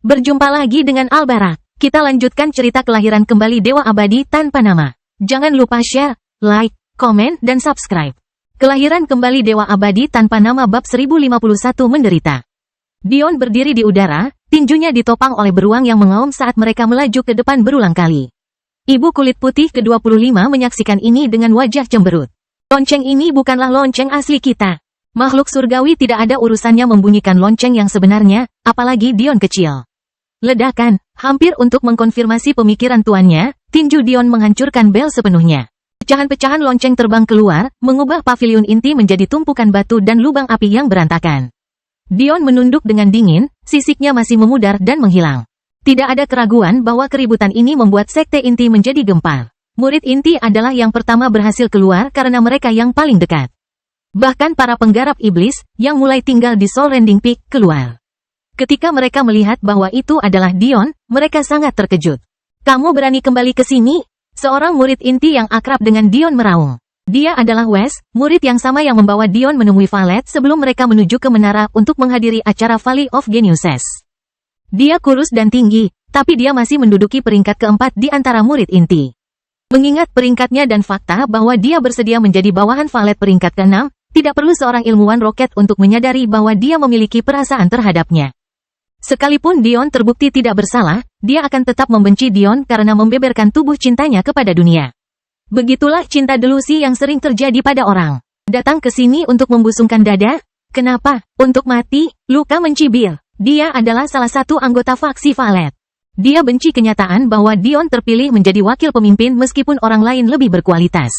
Berjumpa lagi dengan Albarak. Kita lanjutkan cerita kelahiran kembali Dewa Abadi tanpa nama. Jangan lupa share, like, komen, dan subscribe. Kelahiran kembali Dewa Abadi tanpa nama bab 1051 menderita. Dion berdiri di udara, tinjunya ditopang oleh beruang yang mengaum saat mereka melaju ke depan berulang kali. Ibu kulit putih ke-25 menyaksikan ini dengan wajah cemberut. Lonceng ini bukanlah lonceng asli kita. Makhluk surgawi tidak ada urusannya membunyikan lonceng yang sebenarnya, apalagi Dion kecil. Ledakan, hampir untuk mengkonfirmasi pemikiran tuannya, tinju Dion menghancurkan bel sepenuhnya. Pecahan-pecahan lonceng terbang keluar, mengubah paviliun inti menjadi tumpukan batu dan lubang api yang berantakan. Dion menunduk dengan dingin, sisiknya masih memudar dan menghilang. Tidak ada keraguan bahwa keributan ini membuat sekte inti menjadi gempar. Murid inti adalah yang pertama berhasil keluar karena mereka yang paling dekat. Bahkan para penggarap iblis, yang mulai tinggal di Soul Rending Peak, keluar. Ketika mereka melihat bahwa itu adalah Dion, mereka sangat terkejut. "Kamu berani kembali ke sini?" Seorang murid inti yang akrab dengan Dion meraung. Dia adalah Wes, murid yang sama yang membawa Dion menemui Valet sebelum mereka menuju ke menara untuk menghadiri acara Valley of Geniuses. Dia kurus dan tinggi, tapi dia masih menduduki peringkat keempat di antara murid inti. Mengingat peringkatnya dan fakta bahwa dia bersedia menjadi bawahan Valet peringkat ke-6, tidak perlu seorang ilmuwan roket untuk menyadari bahwa dia memiliki perasaan terhadapnya. Sekalipun Dion terbukti tidak bersalah, dia akan tetap membenci Dion karena membeberkan tubuh cintanya kepada dunia. Begitulah cinta delusi yang sering terjadi pada orang. Datang ke sini untuk membusungkan dada? Kenapa? Untuk mati? Luka mencibir. Dia adalah salah satu anggota faksi Valet. Dia benci kenyataan bahwa Dion terpilih menjadi wakil pemimpin meskipun orang lain lebih berkualitas.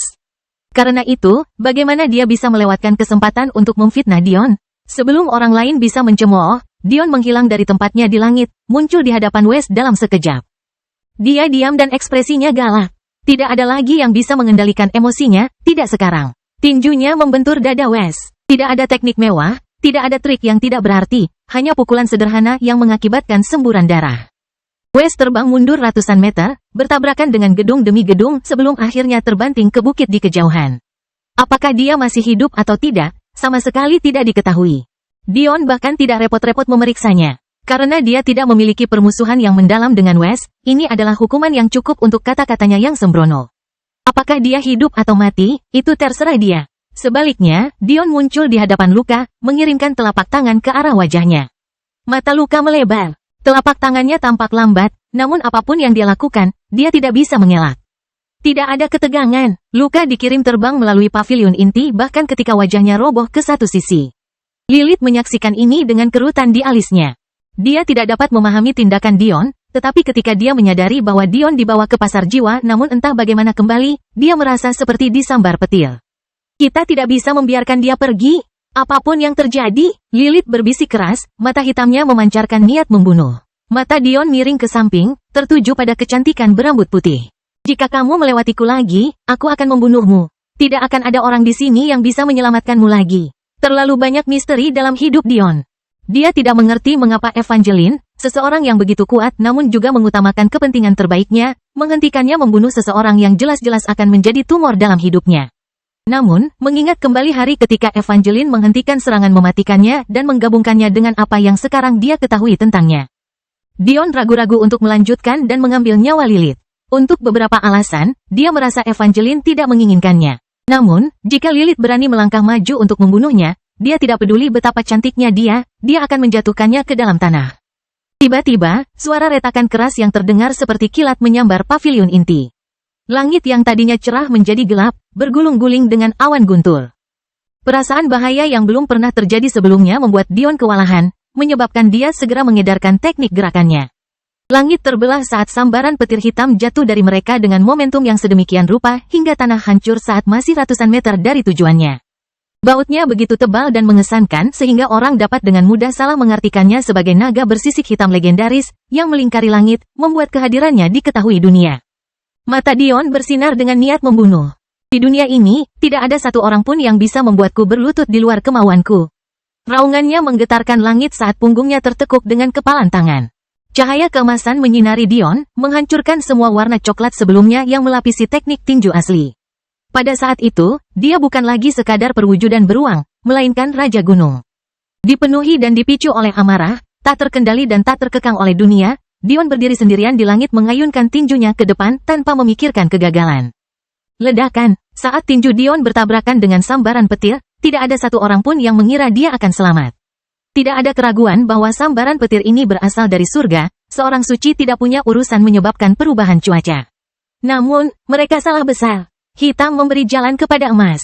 Karena itu, bagaimana dia bisa melewatkan kesempatan untuk memfitnah Dion? Sebelum orang lain bisa mencemooh, Dion menghilang dari tempatnya di langit, muncul di hadapan Wes dalam sekejap. Dia diam dan ekspresinya galak. Tidak ada lagi yang bisa mengendalikan emosinya, tidak sekarang. Tinjunya membentur dada Wes. Tidak ada teknik mewah, tidak ada trik yang tidak berarti, hanya pukulan sederhana yang mengakibatkan semburan darah. Wes terbang mundur ratusan meter, bertabrakan dengan gedung demi gedung sebelum akhirnya terbanting ke bukit di kejauhan. Apakah dia masih hidup atau tidak, sama sekali tidak diketahui. Dion bahkan tidak repot-repot memeriksanya. Karena dia tidak memiliki permusuhan yang mendalam dengan Wes, ini adalah hukuman yang cukup untuk kata-katanya yang sembrono. Apakah dia hidup atau mati, itu terserah dia. Sebaliknya, Dion muncul di hadapan Luka, mengirimkan telapak tangan ke arah wajahnya. Mata Luka melebar. Telapak tangannya tampak lambat, namun apapun yang dia lakukan, dia tidak bisa mengelak. Tidak ada ketegangan. Luka dikirim terbang melalui paviliun inti bahkan ketika wajahnya roboh ke satu sisi. Lilith menyaksikan ini dengan kerutan di alisnya. Dia tidak dapat memahami tindakan Dion, tetapi ketika dia menyadari bahwa Dion dibawa ke pasar jiwa namun entah bagaimana kembali, dia merasa seperti disambar petir. "Kita tidak bisa membiarkan dia pergi. Apapun yang terjadi," Lilith berbisik keras, mata hitamnya memancarkan niat membunuh. Mata Dion miring ke samping, tertuju pada kecantikan berambut putih. "Jika kamu melewatiku lagi, aku akan membunuhmu. Tidak akan ada orang di sini yang bisa menyelamatkanmu lagi." Terlalu banyak misteri dalam hidup Dion. Dia tidak mengerti mengapa Evangeline, seseorang yang begitu kuat namun juga mengutamakan kepentingan terbaiknya, menghentikannya membunuh seseorang yang jelas-jelas akan menjadi tumor dalam hidupnya. Namun, mengingat kembali hari ketika Evangeline menghentikan serangan mematikannya dan menggabungkannya dengan apa yang sekarang dia ketahui tentangnya. Dion ragu-ragu untuk melanjutkan dan mengambil nyawa Lilith. Untuk beberapa alasan, dia merasa Evangeline tidak menginginkannya. Namun, jika Lilith berani melangkah maju untuk membunuhnya, dia tidak peduli betapa cantiknya dia akan menjatuhkannya ke dalam tanah. Tiba-tiba, suara retakan keras yang terdengar seperti kilat menyambar paviliun inti. Langit yang tadinya cerah menjadi gelap, bergulung-guling dengan awan guntur. Perasaan bahaya yang belum pernah terjadi sebelumnya membuat Dion kewalahan, menyebabkan dia segera mengedarkan teknik gerakannya. Langit terbelah saat sambaran petir hitam jatuh dari mereka dengan momentum yang sedemikian rupa hingga tanah hancur saat masih ratusan meter dari tujuannya. Bautnya begitu tebal dan mengesankan sehingga orang dapat dengan mudah salah mengartikannya sebagai naga bersisik hitam legendaris yang melingkari langit, membuat kehadirannya diketahui dunia. Mata Dion bersinar dengan niat membunuh. "Di dunia ini, tidak ada satu orang pun yang bisa membuatku berlutut di luar kemauanku." Raungannya menggetarkan langit saat punggungnya tertekuk dengan kepalan tangan. Cahaya keemasan menyinari Dion, menghancurkan semua warna coklat sebelumnya yang melapisi teknik tinju asli. Pada saat itu, dia bukan lagi sekadar perwujudan beruang, melainkan Raja Gunung. Dipenuhi dan dipicu oleh amarah, Tak terkendali dan tak terkekang oleh dunia, Dion berdiri sendirian di langit mengayunkan tinjunya ke depan tanpa memikirkan kegagalan. Ledakan, saat tinju Dion bertabrakan dengan sambaran petir, tidak ada satu orang pun yang mengira dia akan selamat. Tidak ada keraguan bahwa sambaran petir ini berasal dari surga, seorang suci tidak punya urusan menyebabkan perubahan cuaca. Namun, mereka salah besar. Hitam memberi jalan kepada emas.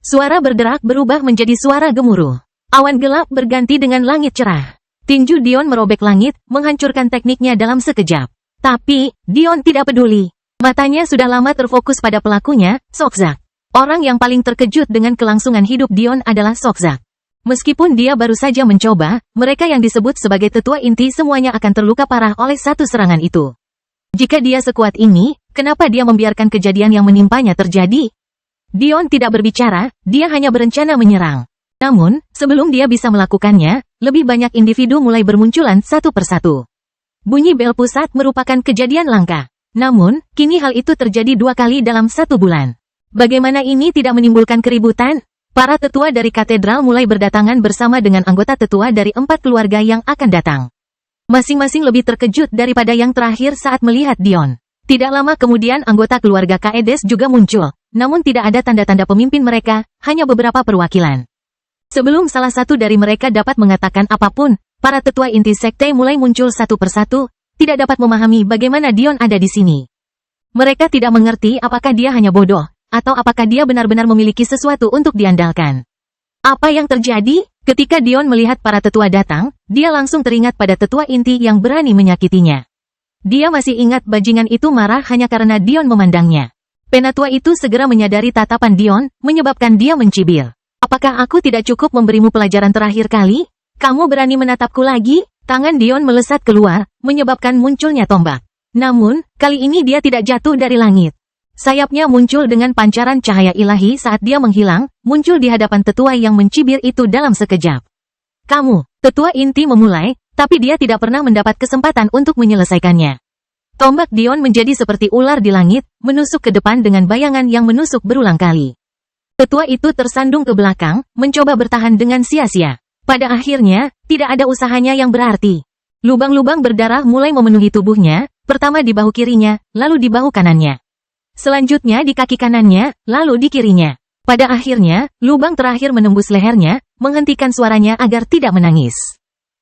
Suara berderak berubah menjadi suara gemuruh. Awan gelap berganti dengan langit cerah. Tinju Dion merobek langit, menghancurkan tekniknya dalam sekejap. Tapi, Dion tidak peduli. Matanya sudah lama terfokus pada pelakunya, Sokzak. Orang yang paling terkejut dengan kelangsungan hidup Dion adalah Sokzak. Meskipun dia baru saja mencoba, mereka yang disebut sebagai tetua inti semuanya akan terluka parah oleh satu serangan itu. Jika dia sekuat ini, kenapa dia membiarkan kejadian yang menimpanya terjadi? Dion tidak berbicara, dia hanya berencana menyerang. Namun, sebelum dia bisa melakukannya, lebih banyak individu mulai bermunculan satu persatu. Bunyi bel pusat merupakan kejadian langka. Namun, kini hal itu terjadi 2 kali dalam 1 bulan. Bagaimana ini tidak menimbulkan keributan? Para tetua dari katedral mulai berdatangan bersama dengan anggota tetua dari 4 keluarga yang akan datang. Masing-masing lebih terkejut daripada yang terakhir saat melihat Dion. Tidak lama kemudian anggota keluarga Kaedes juga muncul, namun tidak ada tanda-tanda pemimpin mereka, hanya beberapa perwakilan. Sebelum salah satu dari mereka dapat mengatakan apapun, para tetua inti sekte mulai muncul satu persatu, tidak dapat memahami bagaimana Dion ada di sini. Mereka tidak mengerti apakah dia hanya bodoh, atau apakah dia benar-benar memiliki sesuatu untuk diandalkan. Apa yang terjadi? Ketika Dion melihat para tetua datang, dia langsung teringat pada tetua inti yang berani menyakitinya. Dia masih ingat bajingan itu marah hanya karena Dion memandangnya. Penatua itu segera menyadari tatapan Dion, menyebabkan dia mencibir. Apakah aku tidak cukup memberimu pelajaran terakhir kali? Kamu berani menatapku lagi? Tangan Dion melesat keluar, menyebabkan munculnya tombak. Namun, kali ini dia tidak jatuh dari langit. Sayapnya muncul dengan pancaran cahaya ilahi saat dia menghilang, muncul di hadapan tetua yang mencibir itu dalam sekejap. Kamu, tetua inti memulai, tapi dia tidak pernah mendapat kesempatan untuk menyelesaikannya. Tombak Dion menjadi seperti ular di langit, menusuk ke depan dengan bayangan yang menusuk berulang kali. Tetua itu tersandung ke belakang, mencoba bertahan dengan sia-sia. Pada akhirnya, tidak ada usahanya yang berarti. Lubang-lubang berdarah mulai memenuhi tubuhnya, pertama di bahu kirinya, lalu di bahu kanannya. Selanjutnya di kaki kanannya, lalu di kirinya. Pada akhirnya, lubang terakhir menembus lehernya, menghentikan suaranya agar tidak menangis.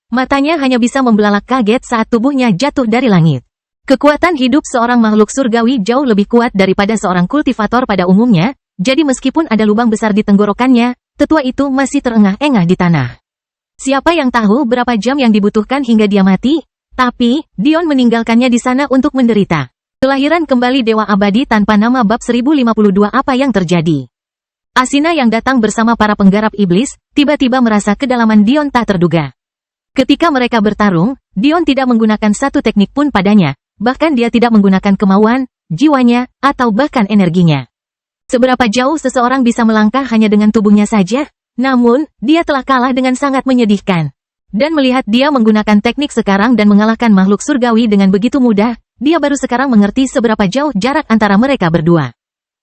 Matanya hanya bisa membelalak kaget saat tubuhnya jatuh dari langit. Kekuatan hidup seorang makhluk surgawi jauh lebih kuat daripada seorang kultivator pada umumnya, jadi meskipun ada lubang besar di tenggorokannya, tetua itu masih terengah-engah di tanah. Siapa yang tahu berapa jam yang dibutuhkan hingga dia mati? Tapi, Dion meninggalkannya di sana untuk menderita. Kelahiran kembali Dewa Abadi tanpa nama bab 1052. Apa yang terjadi? Asina yang datang bersama para penggarap iblis, tiba-tiba merasa kedalaman Dion tak terduga. Ketika mereka bertarung, Dion tidak menggunakan satu teknik pun padanya, bahkan dia tidak menggunakan kemauan, jiwanya, atau bahkan energinya. Seberapa jauh seseorang bisa melangkah hanya dengan tubuhnya saja? Namun, dia telah kalah dengan sangat menyedihkan. Dan melihat dia menggunakan teknik sekarang dan mengalahkan makhluk surgawi dengan begitu mudah, dia baru sekarang mengerti seberapa jauh jarak antara mereka berdua.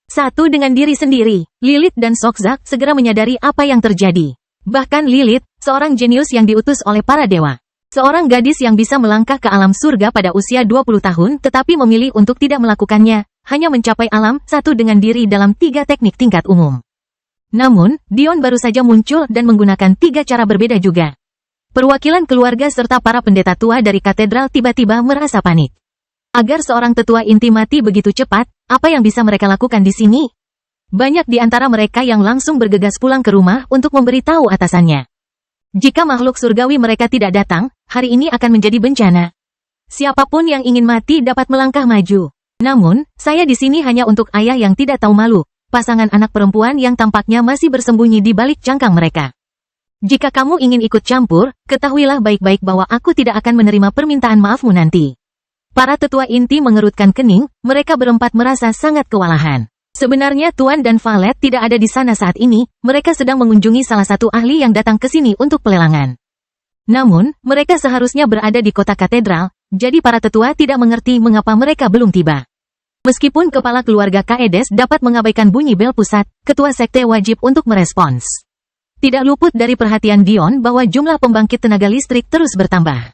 Satu dengan diri sendiri, Lilith dan Sokzak segera menyadari apa yang terjadi. Bahkan Lilith, seorang jenius yang diutus oleh para dewa. Seorang gadis yang bisa melangkah ke alam surga pada usia 20 tahun tetapi memilih untuk tidak melakukannya, hanya mencapai alam satu dengan diri dalam 3 teknik tingkat umum. Namun, Dion baru saja muncul dan menggunakan 3 cara berbeda juga. Perwakilan keluarga serta para pendeta tua dari katedral tiba-tiba merasa panik. Agar seorang tetua inti mati begitu cepat, apa yang bisa mereka lakukan di sini? Banyak di antara mereka yang langsung bergegas pulang ke rumah untuk memberitahu atasannya. Jika makhluk surgawi mereka tidak datang, hari ini akan menjadi bencana. Siapapun yang ingin mati dapat melangkah maju. Namun, saya di sini hanya untuk ayah yang tidak tahu malu, pasangan anak perempuan yang tampaknya masih bersembunyi di balik cangkang mereka. Jika kamu ingin ikut campur, ketahuilah baik-baik bahwa aku tidak akan menerima permintaan maafmu nanti. Para tetua inti mengerutkan kening, mereka berempat merasa sangat kewalahan. Sebenarnya Tuan dan Valet tidak ada di sana saat ini, mereka sedang mengunjungi salah satu ahli yang datang ke sini untuk pelelangan. Namun, mereka seharusnya berada di kota katedral, jadi para tetua tidak mengerti mengapa mereka belum tiba. Meskipun kepala keluarga Kaedes dapat mengabaikan bunyi bel pusat, ketua sekte wajib untuk merespons. Tidak luput dari perhatian Dion bahwa jumlah pembangkit tenaga listrik terus bertambah.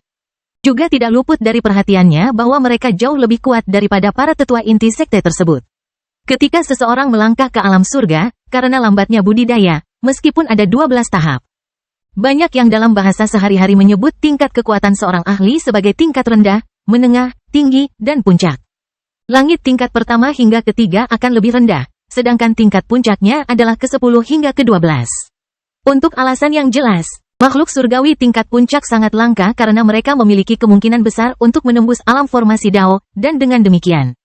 Juga tidak luput dari perhatiannya bahwa mereka jauh lebih kuat daripada para tetua inti sekte tersebut. Ketika seseorang melangkah ke alam surga, karena lambatnya budidaya, meskipun ada 12 tahap. Banyak yang dalam bahasa sehari-hari menyebut tingkat kekuatan seorang ahli sebagai tingkat rendah, menengah, tinggi, dan puncak. Langit tingkat pertama hingga ketiga akan lebih rendah, sedangkan tingkat puncaknya adalah ke-10 hingga ke-12. Untuk alasan yang jelas, makhluk surgawi tingkat puncak sangat langka karena mereka memiliki kemungkinan besar untuk menembus alam formasi Dao, dan dengan demikian,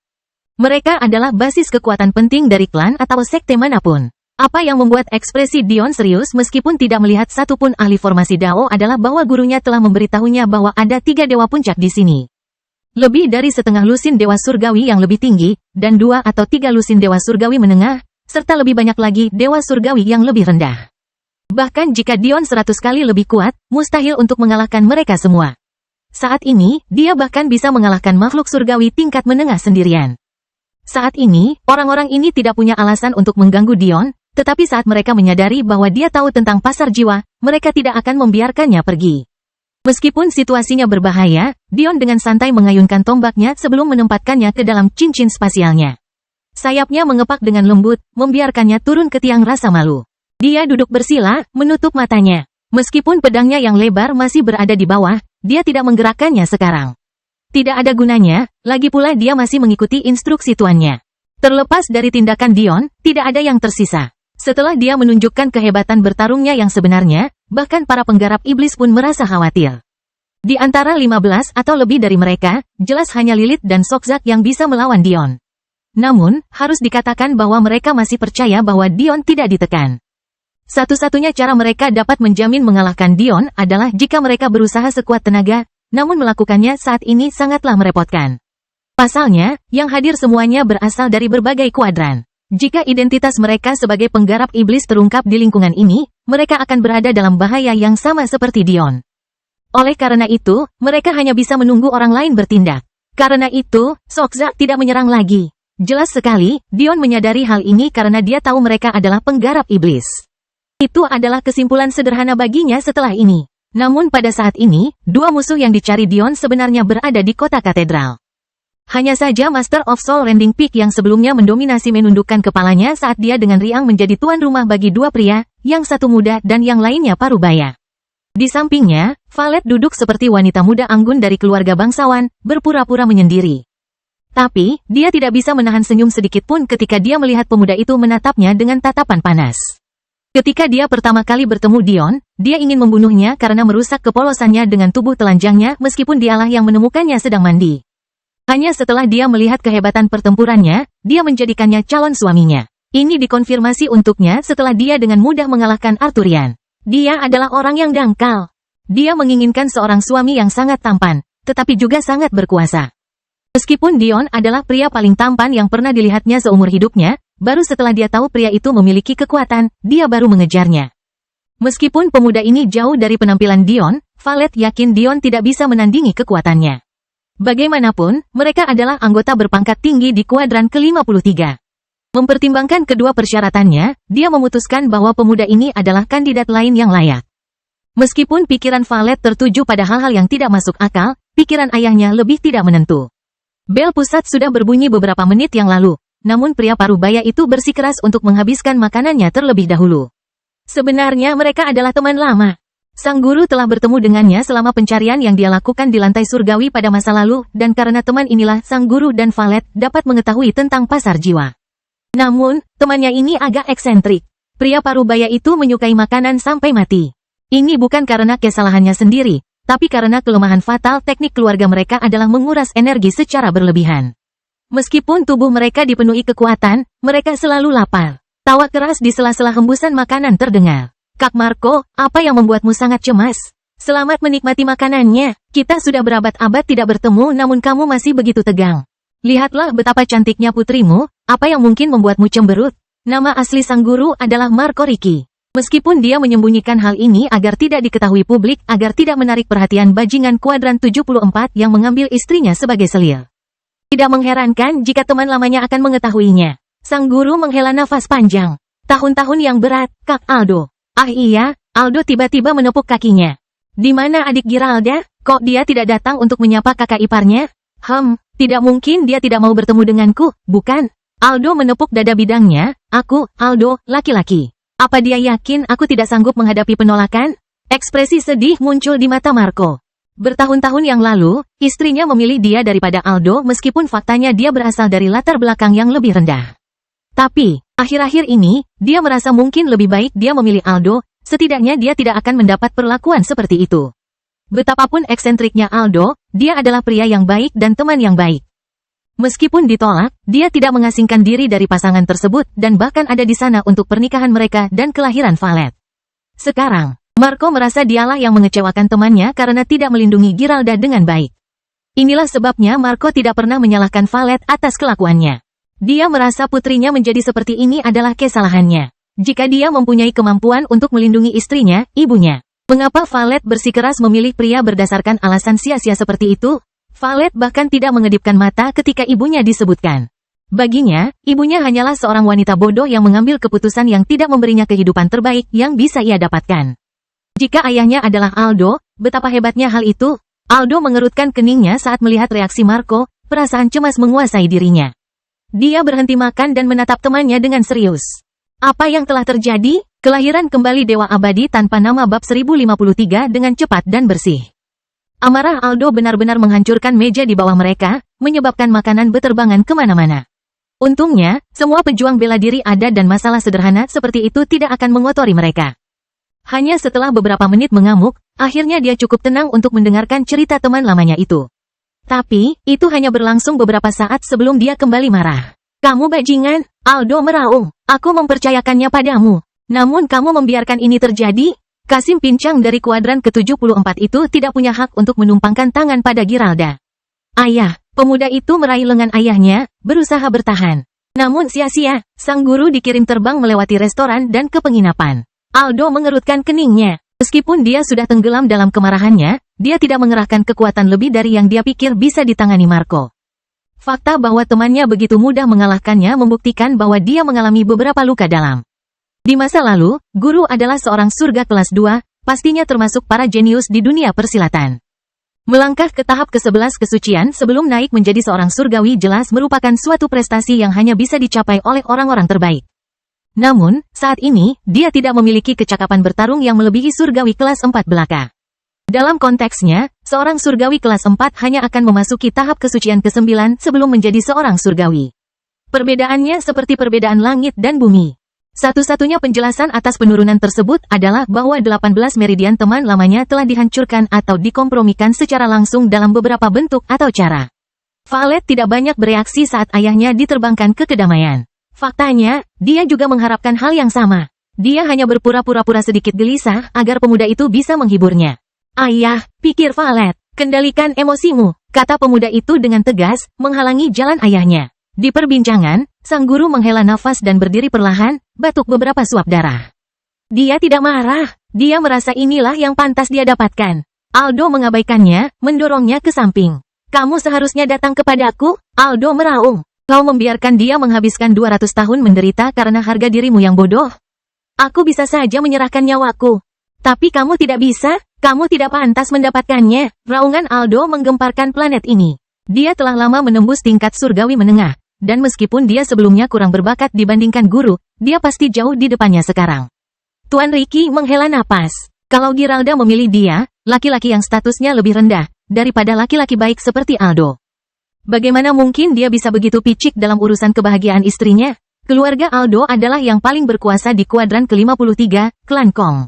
mereka adalah basis kekuatan penting dari klan atau sekte manapun. Apa yang membuat ekspresi Dion serius meskipun tidak melihat satupun ahli formasi Dao adalah bahwa gurunya telah memberitahunya bahwa ada 3 dewa puncak di sini. Lebih dari setengah lusin dewa surgawi yang lebih tinggi, dan 2 atau 3 lusin dewa surgawi menengah, serta lebih banyak lagi dewa surgawi yang lebih rendah. Bahkan jika Dion 100 kali lebih kuat, mustahil untuk mengalahkan mereka semua. Saat ini, dia bahkan bisa mengalahkan makhluk surgawi tingkat menengah sendirian. Saat ini, orang-orang ini tidak punya alasan untuk mengganggu Dion, tetapi saat mereka menyadari bahwa dia tahu tentang pasar jiwa, mereka tidak akan membiarkannya pergi. Meskipun situasinya berbahaya, Dion dengan santai mengayunkan tombaknya sebelum menempatkannya ke dalam cincin spasialnya. Sayapnya mengepak dengan lembut, membiarkannya turun ke tiang rasa malu. Dia duduk bersila, menutup matanya. Meskipun pedangnya yang lebar masih berada di bawah, dia tidak menggerakkannya sekarang. Tidak ada gunanya, lagi pula dia masih mengikuti instruksi tuannya. Terlepas dari tindakan Dion, tidak ada yang tersisa. Setelah dia menunjukkan kehebatan bertarungnya yang sebenarnya, bahkan para penggarap iblis pun merasa khawatir. Di antara 15 atau lebih dari mereka, jelas hanya Lilith dan Sokzak yang bisa melawan Dion. Namun, harus dikatakan bahwa mereka masih percaya bahwa Dion tidak ditekan. Satu-satunya cara mereka dapat menjamin mengalahkan Dion adalah jika mereka berusaha sekuat tenaga, namun melakukannya saat ini sangatlah merepotkan. Pasalnya, yang hadir semuanya berasal dari berbagai kuadran. Jika identitas mereka sebagai penggarap iblis terungkap di lingkungan ini, mereka akan berada dalam bahaya yang sama seperti Dion. Oleh karena itu, mereka hanya bisa menunggu orang lain bertindak. Karena itu, Sokzak tidak menyerang lagi. Jelas sekali, Dion menyadari hal ini karena dia tahu mereka adalah penggarap iblis. Itu adalah kesimpulan sederhana baginya setelah ini. Namun pada saat ini, 2 musuh yang dicari Dion sebenarnya berada di kota katedral. Hanya saja Master of Soul Rending Peak yang sebelumnya mendominasi menundukkan kepalanya saat dia dengan riang menjadi tuan rumah bagi 2 pria, yang satu muda dan yang lainnya parubaya. Di sampingnya, Valet duduk seperti wanita muda anggun dari keluarga bangsawan, berpura-pura menyendiri. Tapi, dia tidak bisa menahan senyum sedikit pun ketika dia melihat pemuda itu menatapnya dengan tatapan panas. Ketika dia pertama kali bertemu Dion, dia ingin membunuhnya karena merusak kepolosannya dengan tubuh telanjangnya meskipun dialah yang menemukannya sedang mandi. Hanya setelah dia melihat kehebatan pertempurannya, dia menjadikannya calon suaminya. Ini dikonfirmasi untuknya setelah dia dengan mudah mengalahkan Arthurian. Dia adalah orang yang dangkal. Dia menginginkan seorang suami yang sangat tampan, tetapi juga sangat berkuasa. Meskipun Dion adalah pria paling tampan yang pernah dilihatnya seumur hidupnya, baru setelah dia tahu pria itu memiliki kekuatan, dia baru mengejarnya. Meskipun pemuda ini jauh dari penampilan Dion, Valet yakin Dion tidak bisa menandingi kekuatannya. Bagaimanapun, mereka adalah anggota berpangkat tinggi di kuadran ke-53. Mempertimbangkan kedua persyaratannya, dia memutuskan bahwa pemuda ini adalah kandidat lain yang layak. Meskipun pikiran Valet tertuju pada hal-hal yang tidak masuk akal, pikiran ayahnya lebih tidak menentu. Bel pusat sudah berbunyi beberapa menit yang lalu, namun pria parubaya itu bersikeras untuk menghabiskan makanannya terlebih dahulu. Sebenarnya mereka adalah teman lama. Sang guru telah bertemu dengannya selama pencarian yang dia lakukan di lantai surgawi pada masa lalu, dan karena teman inilah sang guru dan Valet dapat mengetahui tentang pasar jiwa. Namun, temannya ini agak eksentrik. Pria parubaya itu menyukai makanan sampai mati. Ini bukan karena kesalahannya sendiri, tapi karena kelemahan fatal teknik keluarga mereka adalah menguras energi secara berlebihan. Meskipun tubuh mereka dipenuhi kekuatan, mereka selalu lapar. Tawa keras di sela-sela hembusan makanan terdengar. Kak Marco, apa yang membuatmu sangat cemas? Selamat menikmati makanannya. Kita sudah berabad-abad tidak bertemu namun kamu masih begitu tegang. Lihatlah betapa cantiknya putrimu, apa yang mungkin membuatmu cemberut? Nama asli sang guru adalah Marco Ricci. Meskipun dia menyembunyikan hal ini agar tidak diketahui publik agar tidak menarik perhatian bajingan kuadran 74 yang mengambil istrinya sebagai selir. Tidak mengherankan jika teman lamanya akan mengetahuinya. Sang guru menghela nafas panjang. Tahun-tahun yang berat, Kak Aldo. Ah iya, Aldo tiba-tiba menepuk kakinya. Di mana adik Giralda? Kok dia tidak datang untuk menyapa kakak iparnya? Tidak mungkin dia tidak mau bertemu denganku, bukan? Aldo menepuk dada bidangnya, aku, Aldo, laki-laki. Apa dia yakin aku tidak sanggup menghadapi penolakan? Ekspresi sedih muncul di mata Marco. Bertahun-tahun yang lalu, istrinya memilih dia daripada Aldo meskipun faktanya dia berasal dari latar belakang yang lebih rendah. Tapi, akhir-akhir ini, dia merasa mungkin lebih baik dia memilih Aldo, setidaknya dia tidak akan mendapat perlakuan seperti itu. Betapapun eksentriknya Aldo, dia adalah pria yang baik dan teman yang baik. Meskipun ditolak, dia tidak mengasingkan diri dari pasangan tersebut dan bahkan ada di sana untuk pernikahan mereka dan kelahiran Valet. Sekarang, Marco merasa dialah yang mengecewakan temannya karena tidak melindungi Giralda dengan baik. Inilah sebabnya Marco tidak pernah menyalahkan Valet atas kelakuannya. Dia merasa putrinya menjadi seperti ini adalah kesalahannya. Jika dia mempunyai kemampuan untuk melindungi istrinya, ibunya. Mengapa Valet bersikeras memilih pria berdasarkan alasan sia-sia seperti itu? Valet bahkan tidak mengedipkan mata ketika ibunya disebutkan. Baginya, ibunya hanyalah seorang wanita bodoh yang mengambil keputusan yang tidak memberinya kehidupan terbaik yang bisa ia dapatkan. Jika ayahnya adalah Aldo, betapa hebatnya hal itu? Aldo mengerutkan keningnya saat melihat reaksi Marco, perasaan cemas menguasai dirinya. Dia berhenti makan dan menatap temannya dengan serius. Apa yang telah terjadi? Kelahiran kembali Dewa Abadi tanpa nama bab 1053 dengan cepat dan bersih. Amarah Aldo benar-benar menghancurkan meja di bawah mereka, menyebabkan makanan beterbangan kemana-mana. Untungnya, semua pejuang bela diri ada dan masalah sederhana seperti itu tidak akan mengotori mereka. Hanya setelah beberapa menit mengamuk, akhirnya dia cukup tenang untuk mendengarkan cerita teman lamanya itu. Tapi, itu hanya berlangsung beberapa saat sebelum dia kembali marah. Kamu bajingan, Aldo meraung, aku mempercayakannya padamu. Namun kamu membiarkan ini terjadi? Kasim pincang dari kuadran ke-74 itu tidak punya hak untuk menumpangkan tangan pada Giralda. Ayah, pemuda itu meraih lengan ayahnya, berusaha bertahan. Namun sia-sia, sang guru dikirim terbang melewati restoran dan ke penginapan. Aldo mengerutkan keningnya. Meskipun dia sudah tenggelam dalam kemarahannya, dia tidak mengerahkan kekuatan lebih dari yang dia pikir bisa ditangani Marco. Fakta bahwa temannya begitu mudah mengalahkannya membuktikan bahwa dia mengalami beberapa luka dalam. Di masa lalu, guru adalah seorang surga kelas 2, pastinya termasuk para jenius di dunia persilatan. Melangkah ke tahap ke-11 kesucian sebelum naik menjadi seorang surgawi jelas merupakan suatu prestasi yang hanya bisa dicapai oleh orang-orang terbaik. Namun, saat ini, dia tidak memiliki kecakapan bertarung yang melebihi surgawi kelas 4 belaka. Dalam konteksnya, seorang surgawi kelas 4 hanya akan memasuki tahap kesucian ke-9 sebelum menjadi seorang surgawi. Perbedaannya seperti perbedaan langit dan bumi. Satu-satunya penjelasan atas penurunan tersebut adalah bahwa 18 meridian teman lamanya telah dihancurkan atau dikompromikan secara langsung dalam beberapa bentuk atau cara. Valet tidak banyak bereaksi saat ayahnya diterbangkan ke kedamaian. Faktanya, dia juga mengharapkan hal yang sama. Dia hanya berpura-pura sedikit gelisah agar pemuda itu bisa menghiburnya. Ayah, pikir Valet, kendalikan emosimu, kata pemuda itu dengan tegas, menghalangi jalan ayahnya. Di perbincangan, sang guru menghela nafas dan berdiri perlahan, batuk beberapa suap darah. Dia tidak marah, dia merasa inilah yang pantas dia dapatkan. Aldo mengabaikannya, mendorongnya ke samping. Kamu seharusnya datang kepadaku, Aldo meraung. Kau membiarkan dia menghabiskan 200 tahun menderita karena harga dirimu yang bodoh. Aku bisa saja menyerahkan nyawaku. Tapi kamu tidak bisa, kamu tidak pantas mendapatkannya. Raungan Aldo menggemparkan planet ini. Dia telah lama menembus tingkat surgawi menengah. Dan meskipun dia sebelumnya kurang berbakat dibandingkan guru, dia pasti jauh di depannya sekarang. Tuan Ricky menghela napas. Kalau Giralda memilih dia, laki-laki yang statusnya lebih rendah, daripada laki-laki baik seperti Aldo. Bagaimana mungkin dia bisa begitu picik dalam urusan kebahagiaan istrinya? Keluarga Aldo adalah yang paling berkuasa di kuadran ke-53, klan Kong.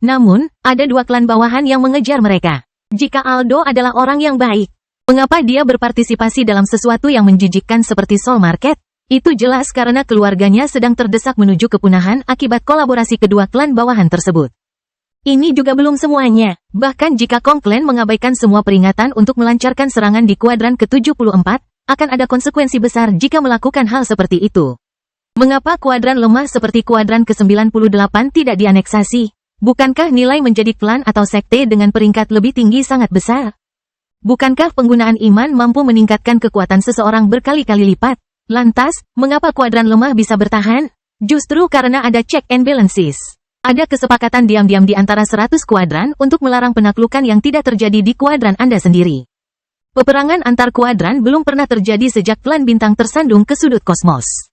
Namun, ada 2 klan bawahan yang mengejar mereka. Jika Aldo adalah orang yang baik, mengapa dia berpartisipasi dalam sesuatu yang menjijikkan seperti Soul Market? Itu jelas karena keluarganya sedang terdesak menuju kepunahan akibat kolaborasi kedua klan bawahan tersebut. Ini juga belum semuanya. Bahkan jika Kong Clan mengabaikan semua peringatan untuk melancarkan serangan di kuadran ke-74, akan ada konsekuensi besar jika melakukan hal seperti itu. Mengapa kuadran lemah seperti kuadran ke-98 tidak dianeksasi? Bukankah nilai menjadi klan atau sekte dengan peringkat lebih tinggi sangat besar? Bukankah penggunaan iman mampu meningkatkan kekuatan seseorang berkali-kali lipat? Lantas, mengapa kuadran lemah bisa bertahan? Justru karena ada check and balances. Ada kesepakatan diam-diam di antara 100 kuadran untuk melarang penaklukan yang tidak terjadi di kuadran Anda sendiri. Peperangan antar kuadran belum pernah terjadi sejak klan bintang tersandung ke sudut kosmos.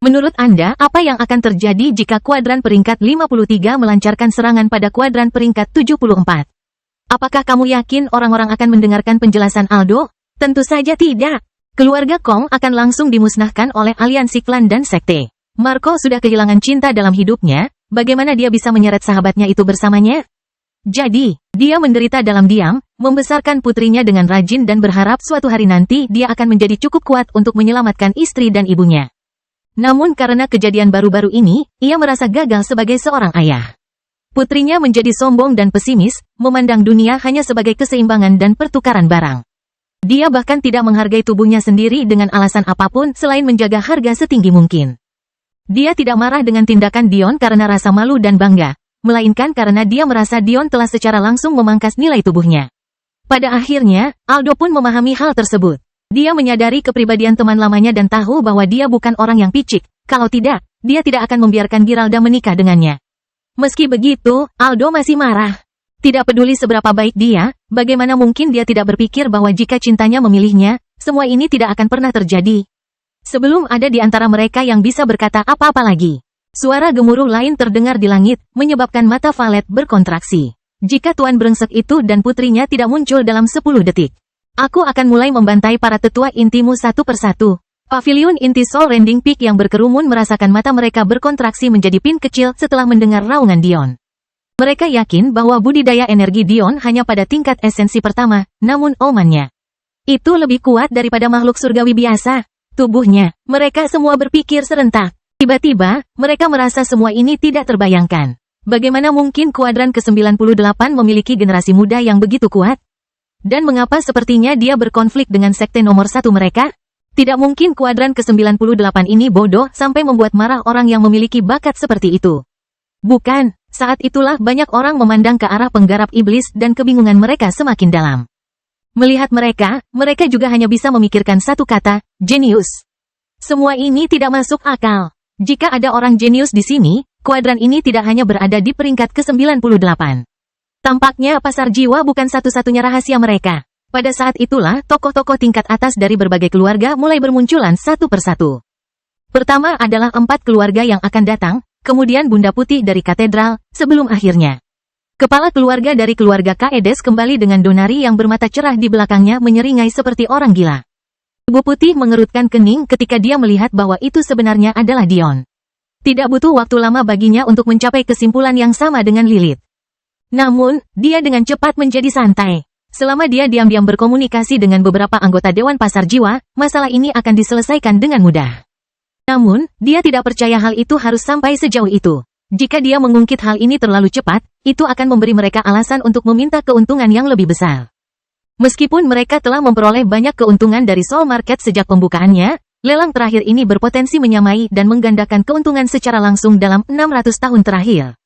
Menurut Anda, apa yang akan terjadi jika kuadran peringkat 53 melancarkan serangan pada kuadran peringkat 74? Apakah kamu yakin orang-orang akan mendengarkan penjelasan Aldo? Tentu saja tidak. Keluarga Kong akan langsung dimusnahkan oleh aliansi klan dan sekte. Marco sudah kehilangan cinta dalam hidupnya, bagaimana dia bisa menyeret sahabatnya itu bersamanya? Jadi, dia menderita dalam diam, membesarkan putrinya dengan rajin dan berharap suatu hari nanti dia akan menjadi cukup kuat untuk menyelamatkan istri dan ibunya. Namun karena kejadian baru-baru ini, ia merasa gagal sebagai seorang ayah. Putrinya menjadi sombong dan pesimis, memandang dunia hanya sebagai keseimbangan dan pertukaran barang. Dia bahkan tidak menghargai tubuhnya sendiri dengan alasan apapun selain menjaga harga setinggi mungkin. Dia tidak marah dengan tindakan Dion karena rasa malu dan bangga, melainkan karena dia merasa Dion telah secara langsung memangkas nilai tubuhnya. Pada akhirnya, Aldo pun memahami hal tersebut. Dia menyadari kepribadian teman lamanya dan tahu bahwa dia bukan orang yang picik, kalau tidak, dia tidak akan membiarkan Giralda menikah dengannya. Meski begitu, Aldo masih marah. Tidak peduli seberapa baik dia, bagaimana mungkin dia tidak berpikir bahwa jika cintanya memilihnya, semua ini tidak akan pernah terjadi. Sebelum ada di antara mereka yang bisa berkata apa-apa lagi. Suara gemuruh lain terdengar di langit, menyebabkan mata Valet berkontraksi. Jika Tuan Brengsek itu dan putrinya tidak muncul dalam 10 detik, aku akan mulai membantai para tetua intimu satu persatu. Pavilion inti Soul Rending Peak yang berkerumun merasakan mata mereka berkontraksi menjadi pin kecil setelah mendengar raungan Dion. Mereka yakin bahwa budidaya energi Dion hanya pada tingkat esensi pertama, namun omannya itu lebih kuat daripada makhluk surgawi biasa. Tubuhnya, mereka semua berpikir serentak. Tiba-tiba, mereka merasa semua ini tidak terbayangkan. Bagaimana mungkin kuadran ke-98 memiliki generasi muda yang begitu kuat? Dan mengapa sepertinya dia berkonflik dengan sekte nomor 1 mereka? Tidak mungkin kuadran ke-98 ini bodoh sampai membuat marah orang yang memiliki bakat seperti itu. Bukan, saat itulah banyak orang memandang ke arah penggarap iblis dan kebingungan mereka semakin dalam. Melihat mereka, mereka juga hanya bisa memikirkan satu kata, jenius. Semua ini tidak masuk akal. Jika ada orang jenius di sini, kuadran ini tidak hanya berada di peringkat ke-98. Tampaknya pasar jiwa bukan satu-satunya rahasia mereka. Pada saat itulah, tokoh-tokoh tingkat atas dari berbagai keluarga mulai bermunculan satu persatu. Pertama adalah 4 keluarga yang akan datang, kemudian Bunda Putih dari katedral, sebelum akhirnya kepala keluarga dari keluarga Kaedes kembali dengan Donari yang bermata cerah di belakangnya menyeringai seperti orang gila. Ibu Putih mengerutkan kening ketika dia melihat bahwa itu sebenarnya adalah Dion. Tidak butuh waktu lama baginya untuk mencapai kesimpulan yang sama dengan Lilith. Namun, dia dengan cepat menjadi santai. Selama dia diam-diam berkomunikasi dengan beberapa anggota Dewan Pasar Jiwa, masalah ini akan diselesaikan dengan mudah. Namun, dia tidak percaya hal itu harus sampai sejauh itu. Jika dia mengungkit hal ini terlalu cepat, itu akan memberi mereka alasan untuk meminta keuntungan yang lebih besar. Meskipun mereka telah memperoleh banyak keuntungan dari Soul Market sejak pembukaannya, lelang terakhir ini berpotensi menyamai dan menggandakan keuntungan secara langsung dalam 600 tahun terakhir.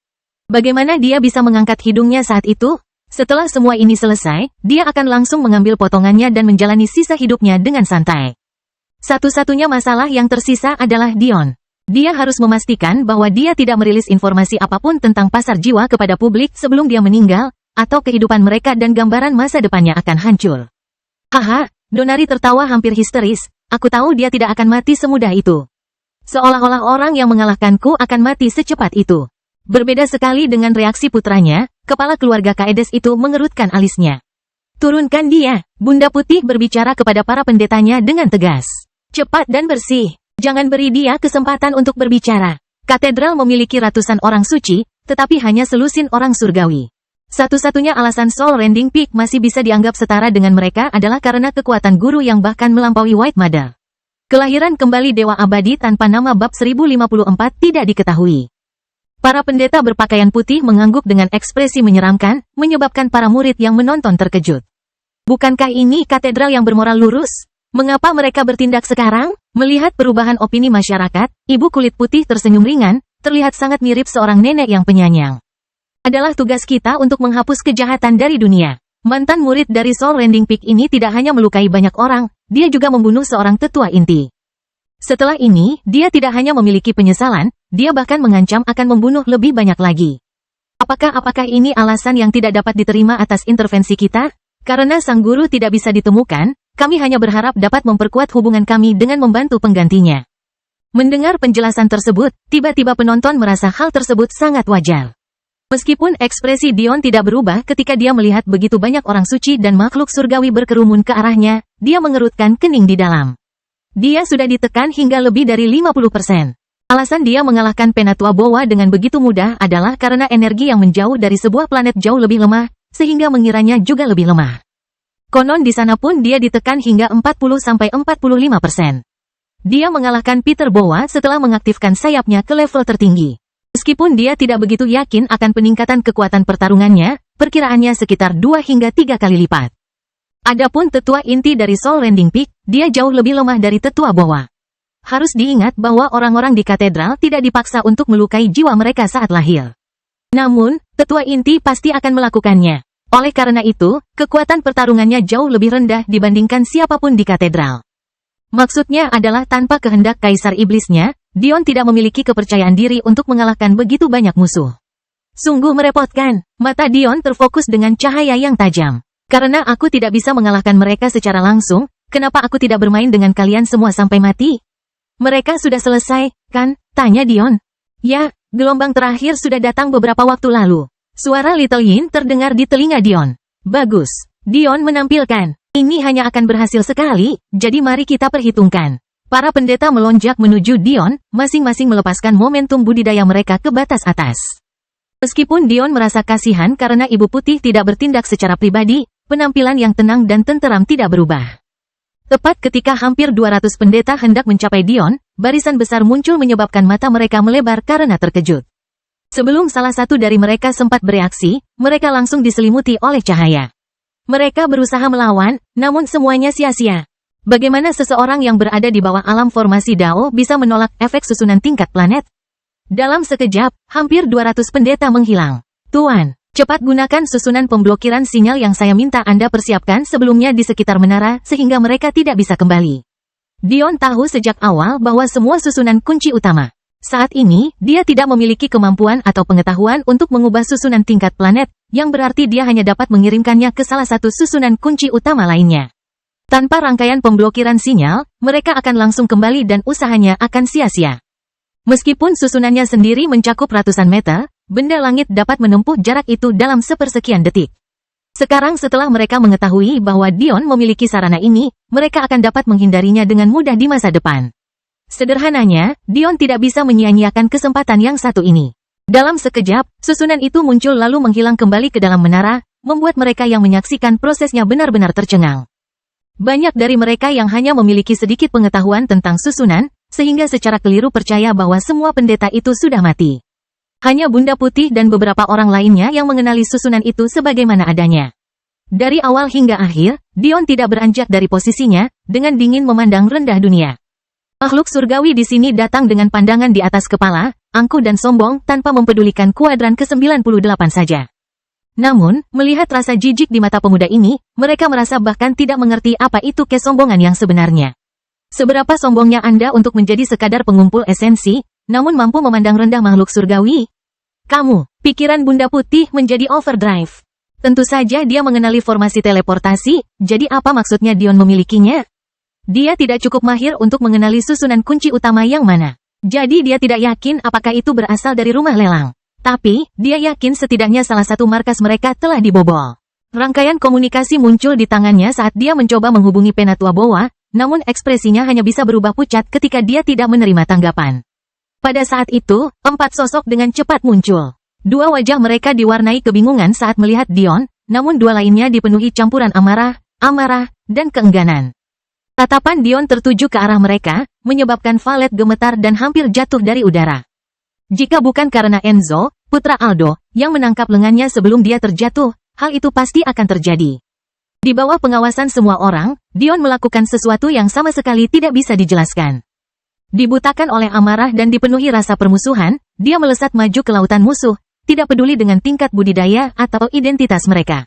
Bagaimana dia bisa mengangkat hidungnya saat itu? Setelah semua ini selesai, dia akan langsung mengambil potongannya dan menjalani sisa hidupnya dengan santai. Satu-satunya masalah yang tersisa adalah Dion. Dia harus memastikan bahwa dia tidak merilis informasi apapun tentang pasar jiwa kepada publik sebelum dia meninggal, atau kehidupan mereka dan gambaran masa depannya akan hancur. Haha, Donari tertawa hampir histeris, aku tahu dia tidak akan mati semudah itu. Seolah-olah orang yang mengalahkanku akan mati secepat itu. Berbeda sekali dengan reaksi putranya, kepala keluarga Kaedes itu mengerutkan alisnya. Turunkan dia, Bunda Putih berbicara kepada para pendetanya dengan tegas. Cepat dan bersih. Jangan beri dia kesempatan untuk berbicara. Katedral memiliki ratusan orang suci, tetapi hanya selusin orang surgawi. Satu-satunya alasan Soul Rending Peak masih bisa dianggap setara dengan mereka adalah karena kekuatan guru yang bahkan melampaui White Mother. Kelahiran kembali Dewa Abadi tanpa nama bab 1054 tidak diketahui. Para pendeta berpakaian putih mengangguk dengan ekspresi menyeramkan, menyebabkan para murid yang menonton terkejut. Bukankah ini katedral yang bermoral lurus? Mengapa mereka bertindak sekarang? Melihat perubahan opini masyarakat, ibu kulit putih tersenyum ringan, terlihat sangat mirip seorang nenek yang penyayang. Adalah tugas kita untuk menghapus kejahatan dari dunia. Mantan murid dari Soul Rending Peak ini tidak hanya melukai banyak orang, dia juga membunuh seorang tetua inti. Setelah ini, dia tidak hanya memiliki penyesalan, dia bahkan mengancam akan membunuh lebih banyak lagi. Apakah ini alasan yang tidak dapat diterima atas intervensi kita? Karena sang guru tidak bisa ditemukan, kami hanya berharap dapat memperkuat hubungan kami dengan membantu penggantinya. Mendengar penjelasan tersebut, tiba-tiba penonton merasa hal tersebut sangat wajar. Meskipun ekspresi Dion tidak berubah ketika dia melihat begitu banyak orang suci dan makhluk surgawi berkerumun ke arahnya, dia mengerutkan kening di dalam. Dia sudah ditekan hingga lebih dari 50%. Alasan dia mengalahkan Penatua Bowa dengan begitu mudah adalah karena energi yang menjauh dari sebuah planet jauh lebih lemah, sehingga mengiranya juga lebih lemah. Konon di sana pun dia ditekan hingga 40-45%. Dia mengalahkan Peter Bowa setelah mengaktifkan sayapnya ke level tertinggi. Meskipun dia tidak begitu yakin akan peningkatan kekuatan pertarungannya, perkiraannya sekitar 2 hingga 3 kali lipat. Adapun tetua inti dari Soul Rending Peak, dia jauh lebih lemah dari tetua Bowa. Harus diingat bahwa orang-orang di katedral tidak dipaksa untuk melukai jiwa mereka saat lahir. Namun, tetua inti pasti akan melakukannya. Oleh karena itu, kekuatan pertarungannya jauh lebih rendah dibandingkan siapapun di katedral. Maksudnya adalah tanpa kehendak Kaisar Iblisnya, Dion tidak memiliki kepercayaan diri untuk mengalahkan begitu banyak musuh. Sungguh merepotkan, mata Dion terfokus dengan cahaya yang tajam. Karena aku tidak bisa mengalahkan mereka secara langsung, kenapa aku tidak bermain dengan kalian semua sampai mati? Mereka sudah selesai, kan? Tanya Dion. Ya, gelombang terakhir sudah datang beberapa waktu lalu. Suara Little Yin terdengar di telinga Dion. Bagus. Dion menampilkan. Ini hanya akan berhasil sekali, jadi mari kita perhitungkan. Para pendeta melonjak menuju Dion, masing-masing melepaskan momentum budidaya mereka ke batas atas. Meskipun Dion merasa kasihan karena Ibu Putih tidak bertindak secara pribadi, penampilan yang tenang dan tenteram tidak berubah. Tepat ketika hampir 200 pendeta hendak mencapai Dion, barisan besar muncul menyebabkan mata mereka melebar karena terkejut. Sebelum salah satu dari mereka sempat bereaksi, mereka langsung diselimuti oleh cahaya. Mereka berusaha melawan, namun semuanya sia-sia. Bagaimana seseorang yang berada di bawah alam formasi Dao bisa menolak efek susunan tingkat planet? Dalam sekejap, hampir 200 pendeta menghilang. Tuan, cepat gunakan susunan pemblokiran sinyal yang saya minta Anda persiapkan sebelumnya di sekitar menara sehingga mereka tidak bisa kembali. Dion tahu sejak awal bahwa semua susunan kunci utama. Saat ini, dia tidak memiliki kemampuan atau pengetahuan untuk mengubah susunan tingkat planet, yang berarti dia hanya dapat mengirimkannya ke salah satu susunan kunci utama lainnya. Tanpa rangkaian pemblokiran sinyal, mereka akan langsung kembali dan usahanya akan sia-sia. Meskipun susunannya sendiri mencakup ratusan meter, benda langit dapat menempuh jarak itu dalam sepersekian detik. Sekarang setelah mereka mengetahui bahwa Dion memiliki sarana ini, mereka akan dapat menghindarinya dengan mudah di masa depan. Sederhananya, Dion tidak bisa menyia-nyiakan kesempatan yang satu ini. Dalam sekejap, susunan itu muncul lalu menghilang kembali ke dalam menara, membuat mereka yang menyaksikan prosesnya benar-benar tercengang. Banyak dari mereka yang hanya memiliki sedikit pengetahuan tentang susunan, sehingga secara keliru percaya bahwa semua pendeta itu sudah mati. Hanya Bunda Putih dan beberapa orang lainnya yang mengenali susunan itu sebagaimana adanya. Dari awal hingga akhir, Dion tidak beranjak dari posisinya, dengan dingin memandang rendah dunia. Makhluk surgawi di sini datang dengan pandangan di atas kepala, angkuh dan sombong tanpa mempedulikan kuadran ke-98 saja. Namun, melihat rasa jijik di mata pemuda ini, mereka merasa bahkan tidak mengerti apa itu kesombongan yang sebenarnya. Seberapa sombongnya Anda untuk menjadi sekadar pengumpul esensi, namun mampu memandang rendah makhluk surgawi? Kamu, pikiran Bunda Putih menjadi overdrive. Tentu saja dia mengenali formasi teleportasi, jadi apa maksudnya Dion memilikinya? Dia tidak cukup mahir untuk mengenali susunan kunci utama yang mana. Jadi dia tidak yakin apakah itu berasal dari rumah lelang. Tapi, dia yakin setidaknya salah satu markas mereka telah dibobol. Rangkaian komunikasi muncul di tangannya saat dia mencoba menghubungi Penatua Bowa, namun ekspresinya hanya bisa berubah pucat ketika dia tidak menerima tanggapan. Pada saat itu, 4 sosok dengan cepat muncul. 2 wajah mereka diwarnai kebingungan saat melihat Dion, namun 2 lainnya dipenuhi campuran amarah, dan keengganan. Tatapan Dion tertuju ke arah mereka, menyebabkan Valet gemetar dan hampir jatuh dari udara. Jika bukan karena Enzo, putra Aldo, yang menangkap lengannya sebelum dia terjatuh, hal itu pasti akan terjadi. Di bawah pengawasan semua orang, Dion melakukan sesuatu yang sama sekali tidak bisa dijelaskan. Dibutakan oleh amarah dan dipenuhi rasa permusuhan, dia melesat maju ke lautan musuh, tidak peduli dengan tingkat budidaya atau identitas mereka.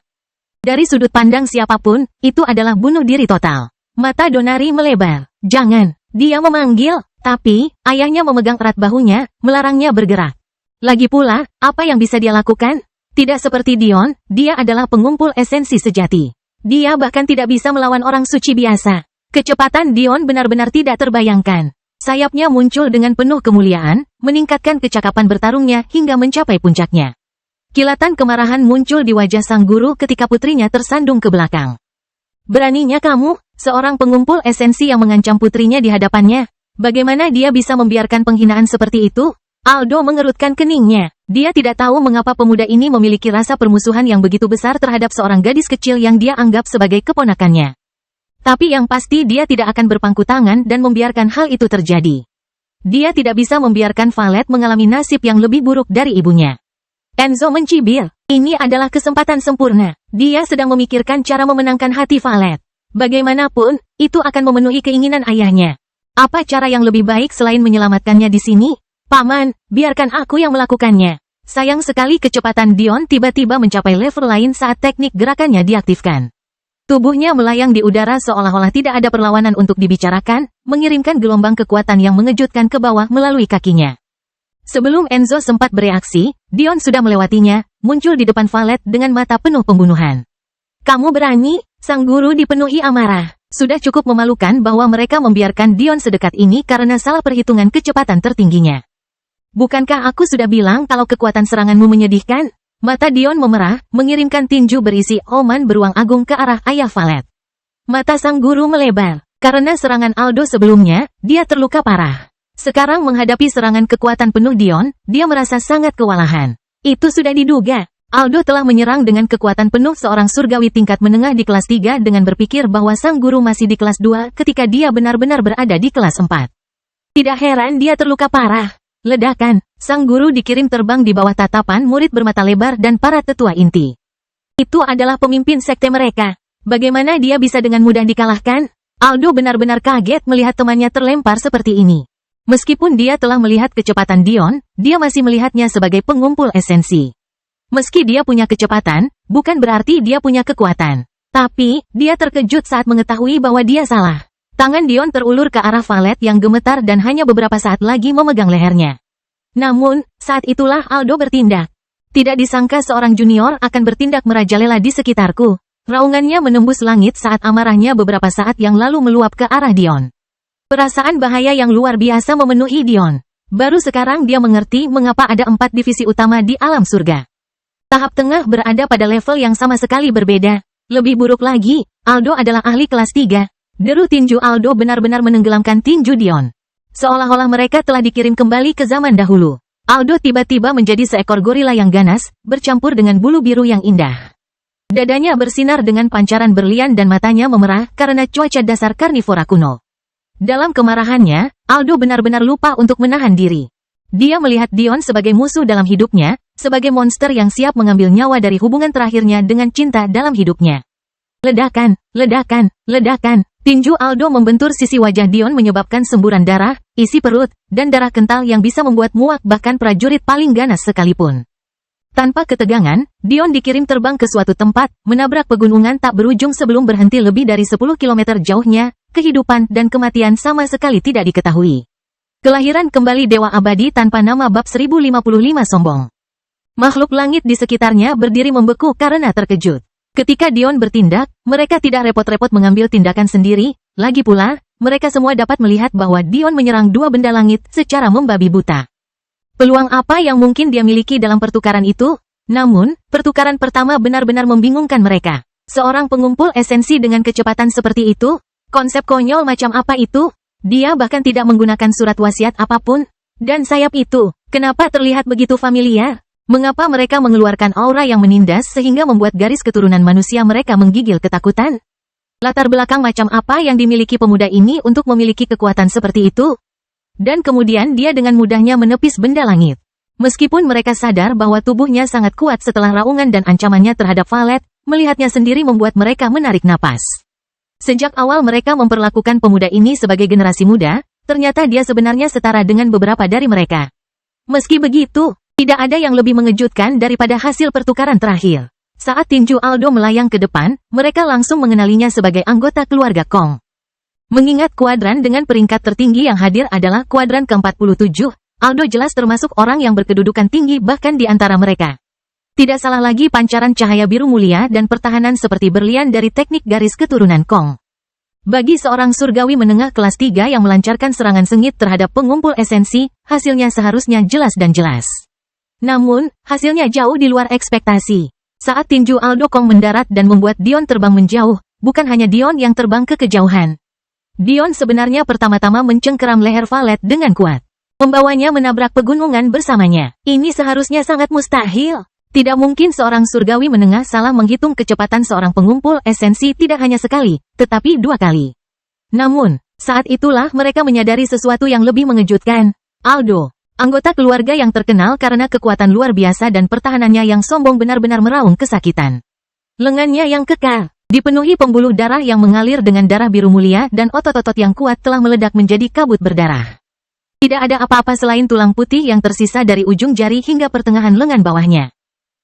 Dari sudut pandang siapapun, itu adalah bunuh diri total. Mata Donari melebar. Jangan, dia memanggil, tapi ayahnya memegang erat bahunya, melarangnya bergerak. Lagi pula, apa yang bisa dia lakukan? Tidak seperti Dion, dia adalah pengumpul esensi sejati. Dia bahkan tidak bisa melawan orang suci biasa. Kecepatan Dion benar-benar tidak terbayangkan. Sayapnya muncul dengan penuh kemuliaan, meningkatkan kecakapan bertarungnya hingga mencapai puncaknya. Kilatan kemarahan muncul di wajah sang guru ketika putrinya tersandung ke belakang. Beraninya kamu, seorang pengumpul esensi yang mengancam putrinya di hadapannya. Bagaimana dia bisa membiarkan penghinaan seperti itu? Aldo mengerutkan keningnya. Dia tidak tahu mengapa pemuda ini memiliki rasa permusuhan yang begitu besar terhadap seorang gadis kecil yang dia anggap sebagai keponakannya. Tapi yang pasti dia tidak akan berpangku tangan dan membiarkan hal itu terjadi. Dia tidak bisa membiarkan Valet mengalami nasib yang lebih buruk dari ibunya. Enzo mencibir. Ini adalah kesempatan sempurna. Dia sedang memikirkan cara memenangkan hati Valet. Bagaimanapun, itu akan memenuhi keinginan ayahnya. Apa cara yang lebih baik selain menyelamatkannya di sini? Paman, biarkan aku yang melakukannya. Sayang sekali kecepatan Dion tiba-tiba mencapai level lain saat teknik gerakannya diaktifkan. Tubuhnya melayang di udara seolah-olah tidak ada perlawanan untuk dibicarakan, mengirimkan gelombang kekuatan yang mengejutkan ke bawah melalui kakinya. Sebelum Enzo sempat bereaksi, Dion sudah melewatinya, muncul di depan Valet dengan mata penuh pembunuhan. Kamu berani? Sang guru dipenuhi amarah. Sudah cukup memalukan bahwa mereka membiarkan Dion sedekat ini karena salah perhitungan kecepatan tertingginya. Bukankah aku sudah bilang kalau kekuatan seranganmu menyedihkan? Mata Dion memerah, mengirimkan tinju berisi oman beruang agung ke arah ayah Valet. Mata sang guru melebar. Karena serangan Aldo sebelumnya, dia terluka parah. Sekarang menghadapi serangan kekuatan penuh Dion, dia merasa sangat kewalahan. Itu sudah diduga. Aldo telah menyerang dengan kekuatan penuh seorang surgawi tingkat menengah di kelas 3 dengan berpikir bahwa sang guru masih di kelas 2 ketika dia benar-benar berada di kelas 4. Tidak heran dia terluka parah. Ledakan, sang guru dikirim terbang di bawah tatapan murid bermata lebar dan para tetua inti. Itu adalah pemimpin sekte mereka. Bagaimana dia bisa dengan mudah dikalahkan? Aldo benar-benar kaget melihat temannya terlempar seperti ini. Meskipun dia telah melihat kecepatan Dion, dia masih melihatnya sebagai pengumpul esensi. Meski dia punya kecepatan, bukan berarti dia punya kekuatan. Tapi, dia terkejut saat mengetahui bahwa dia salah. Tangan Dion terulur ke arah Valet yang gemetar dan hanya beberapa saat lagi memegang lehernya. Namun, saat itulah Aldo bertindak. Tidak disangka seorang junior akan bertindak merajalela di sekitarku. Raungannya menembus langit saat amarahnya beberapa saat yang lalu meluap ke arah Dion. Perasaan bahaya yang luar biasa memenuhi Dion. Baru sekarang dia mengerti mengapa ada 4 divisi utama di alam surga. Tahap tengah berada pada level yang sama sekali berbeda. Lebih buruk lagi, Aldo adalah ahli kelas 3. Deru tinju Aldo benar-benar menenggelamkan tinju Dion. Seolah-olah mereka telah dikirim kembali ke zaman dahulu. Aldo tiba-tiba menjadi seekor gorila yang ganas, bercampur dengan bulu biru yang indah. Dadanya bersinar dengan pancaran berlian dan matanya memerah karena cuaca dasar karnivora kuno. Dalam kemarahannya, Aldo benar-benar lupa untuk menahan diri. Dia melihat Dion sebagai musuh dalam hidupnya, sebagai monster yang siap mengambil nyawa dari hubungan terakhirnya dengan cinta dalam hidupnya. Ledakan, ledakan, ledakan. Tinju Aldo membentur sisi wajah Dion menyebabkan semburan darah, isi perut, dan darah kental yang bisa membuat muak bahkan prajurit paling ganas sekalipun. Tanpa ketegangan, Dion dikirim terbang ke suatu tempat, menabrak pegunungan tak berujung sebelum berhenti lebih dari 10 km jauhnya, kehidupan dan kematian sama sekali tidak diketahui. Kelahiran kembali Dewa Abadi tanpa nama bab 1055 sombong. Makhluk langit di sekitarnya berdiri membeku karena terkejut. Ketika Dion bertindak, mereka tidak repot-repot mengambil tindakan sendiri, lagi pula, mereka semua dapat melihat bahwa Dion menyerang 2 benda langit secara membabi buta. Peluang apa yang mungkin dia miliki dalam pertukaran itu? Namun, pertukaran pertama benar-benar membingungkan mereka. Seorang pengumpul esensi dengan kecepatan seperti itu? Konsep konyol macam apa itu? Dia bahkan tidak menggunakan surat wasiat apapun. Dan sayap itu, kenapa terlihat begitu familiar? Mengapa mereka mengeluarkan aura yang menindas sehingga membuat garis keturunan manusia mereka menggigil ketakutan? Latar belakang macam apa yang dimiliki pemuda ini untuk memiliki kekuatan seperti itu? Dan kemudian dia dengan mudahnya menepis benda langit. Meskipun mereka sadar bahwa tubuhnya sangat kuat setelah raungan dan ancamannya terhadap Valet, melihatnya sendiri membuat mereka menarik napas. Sejak awal mereka memperlakukan pemuda ini sebagai generasi muda, ternyata dia sebenarnya setara dengan beberapa dari mereka. Meski begitu, tidak ada yang lebih mengejutkan daripada hasil pertukaran terakhir. Saat tinju Aldo melayang ke depan, mereka langsung mengenalinya sebagai anggota keluarga Kong. Mengingat kuadran dengan peringkat tertinggi yang hadir adalah kuadran ke-47, Aldo jelas termasuk orang yang berkedudukan tinggi bahkan di antara mereka. Tidak salah lagi pancaran cahaya biru mulia dan pertahanan seperti berlian dari teknik garis keturunan Kong. Bagi seorang surgawi menengah kelas 3 yang melancarkan serangan sengit terhadap pengumpul esensi, hasilnya seharusnya jelas dan jelas. Namun, hasilnya jauh di luar ekspektasi. Saat tinju Aldo Kong mendarat dan membuat Dion terbang menjauh, bukan hanya Dion yang terbang ke kejauhan. Dion sebenarnya pertama-tama mencengkeram leher Valet dengan kuat. Membawanya menabrak pegunungan bersamanya. Ini seharusnya sangat mustahil. Tidak mungkin seorang surgawi menengah salah menghitung kecepatan seorang pengumpul esensi tidak hanya sekali, tetapi 2 kali. Namun, saat itulah mereka menyadari sesuatu yang lebih mengejutkan. Aldo, anggota keluarga yang terkenal karena kekuatan luar biasa dan pertahanannya yang sombong benar-benar meraung kesakitan. Lengannya yang kekal, dipenuhi pembuluh darah yang mengalir dengan darah biru mulia dan otot-otot yang kuat telah meledak menjadi kabut berdarah. Tidak ada apa-apa selain tulang putih yang tersisa dari ujung jari hingga pertengahan lengan bawahnya.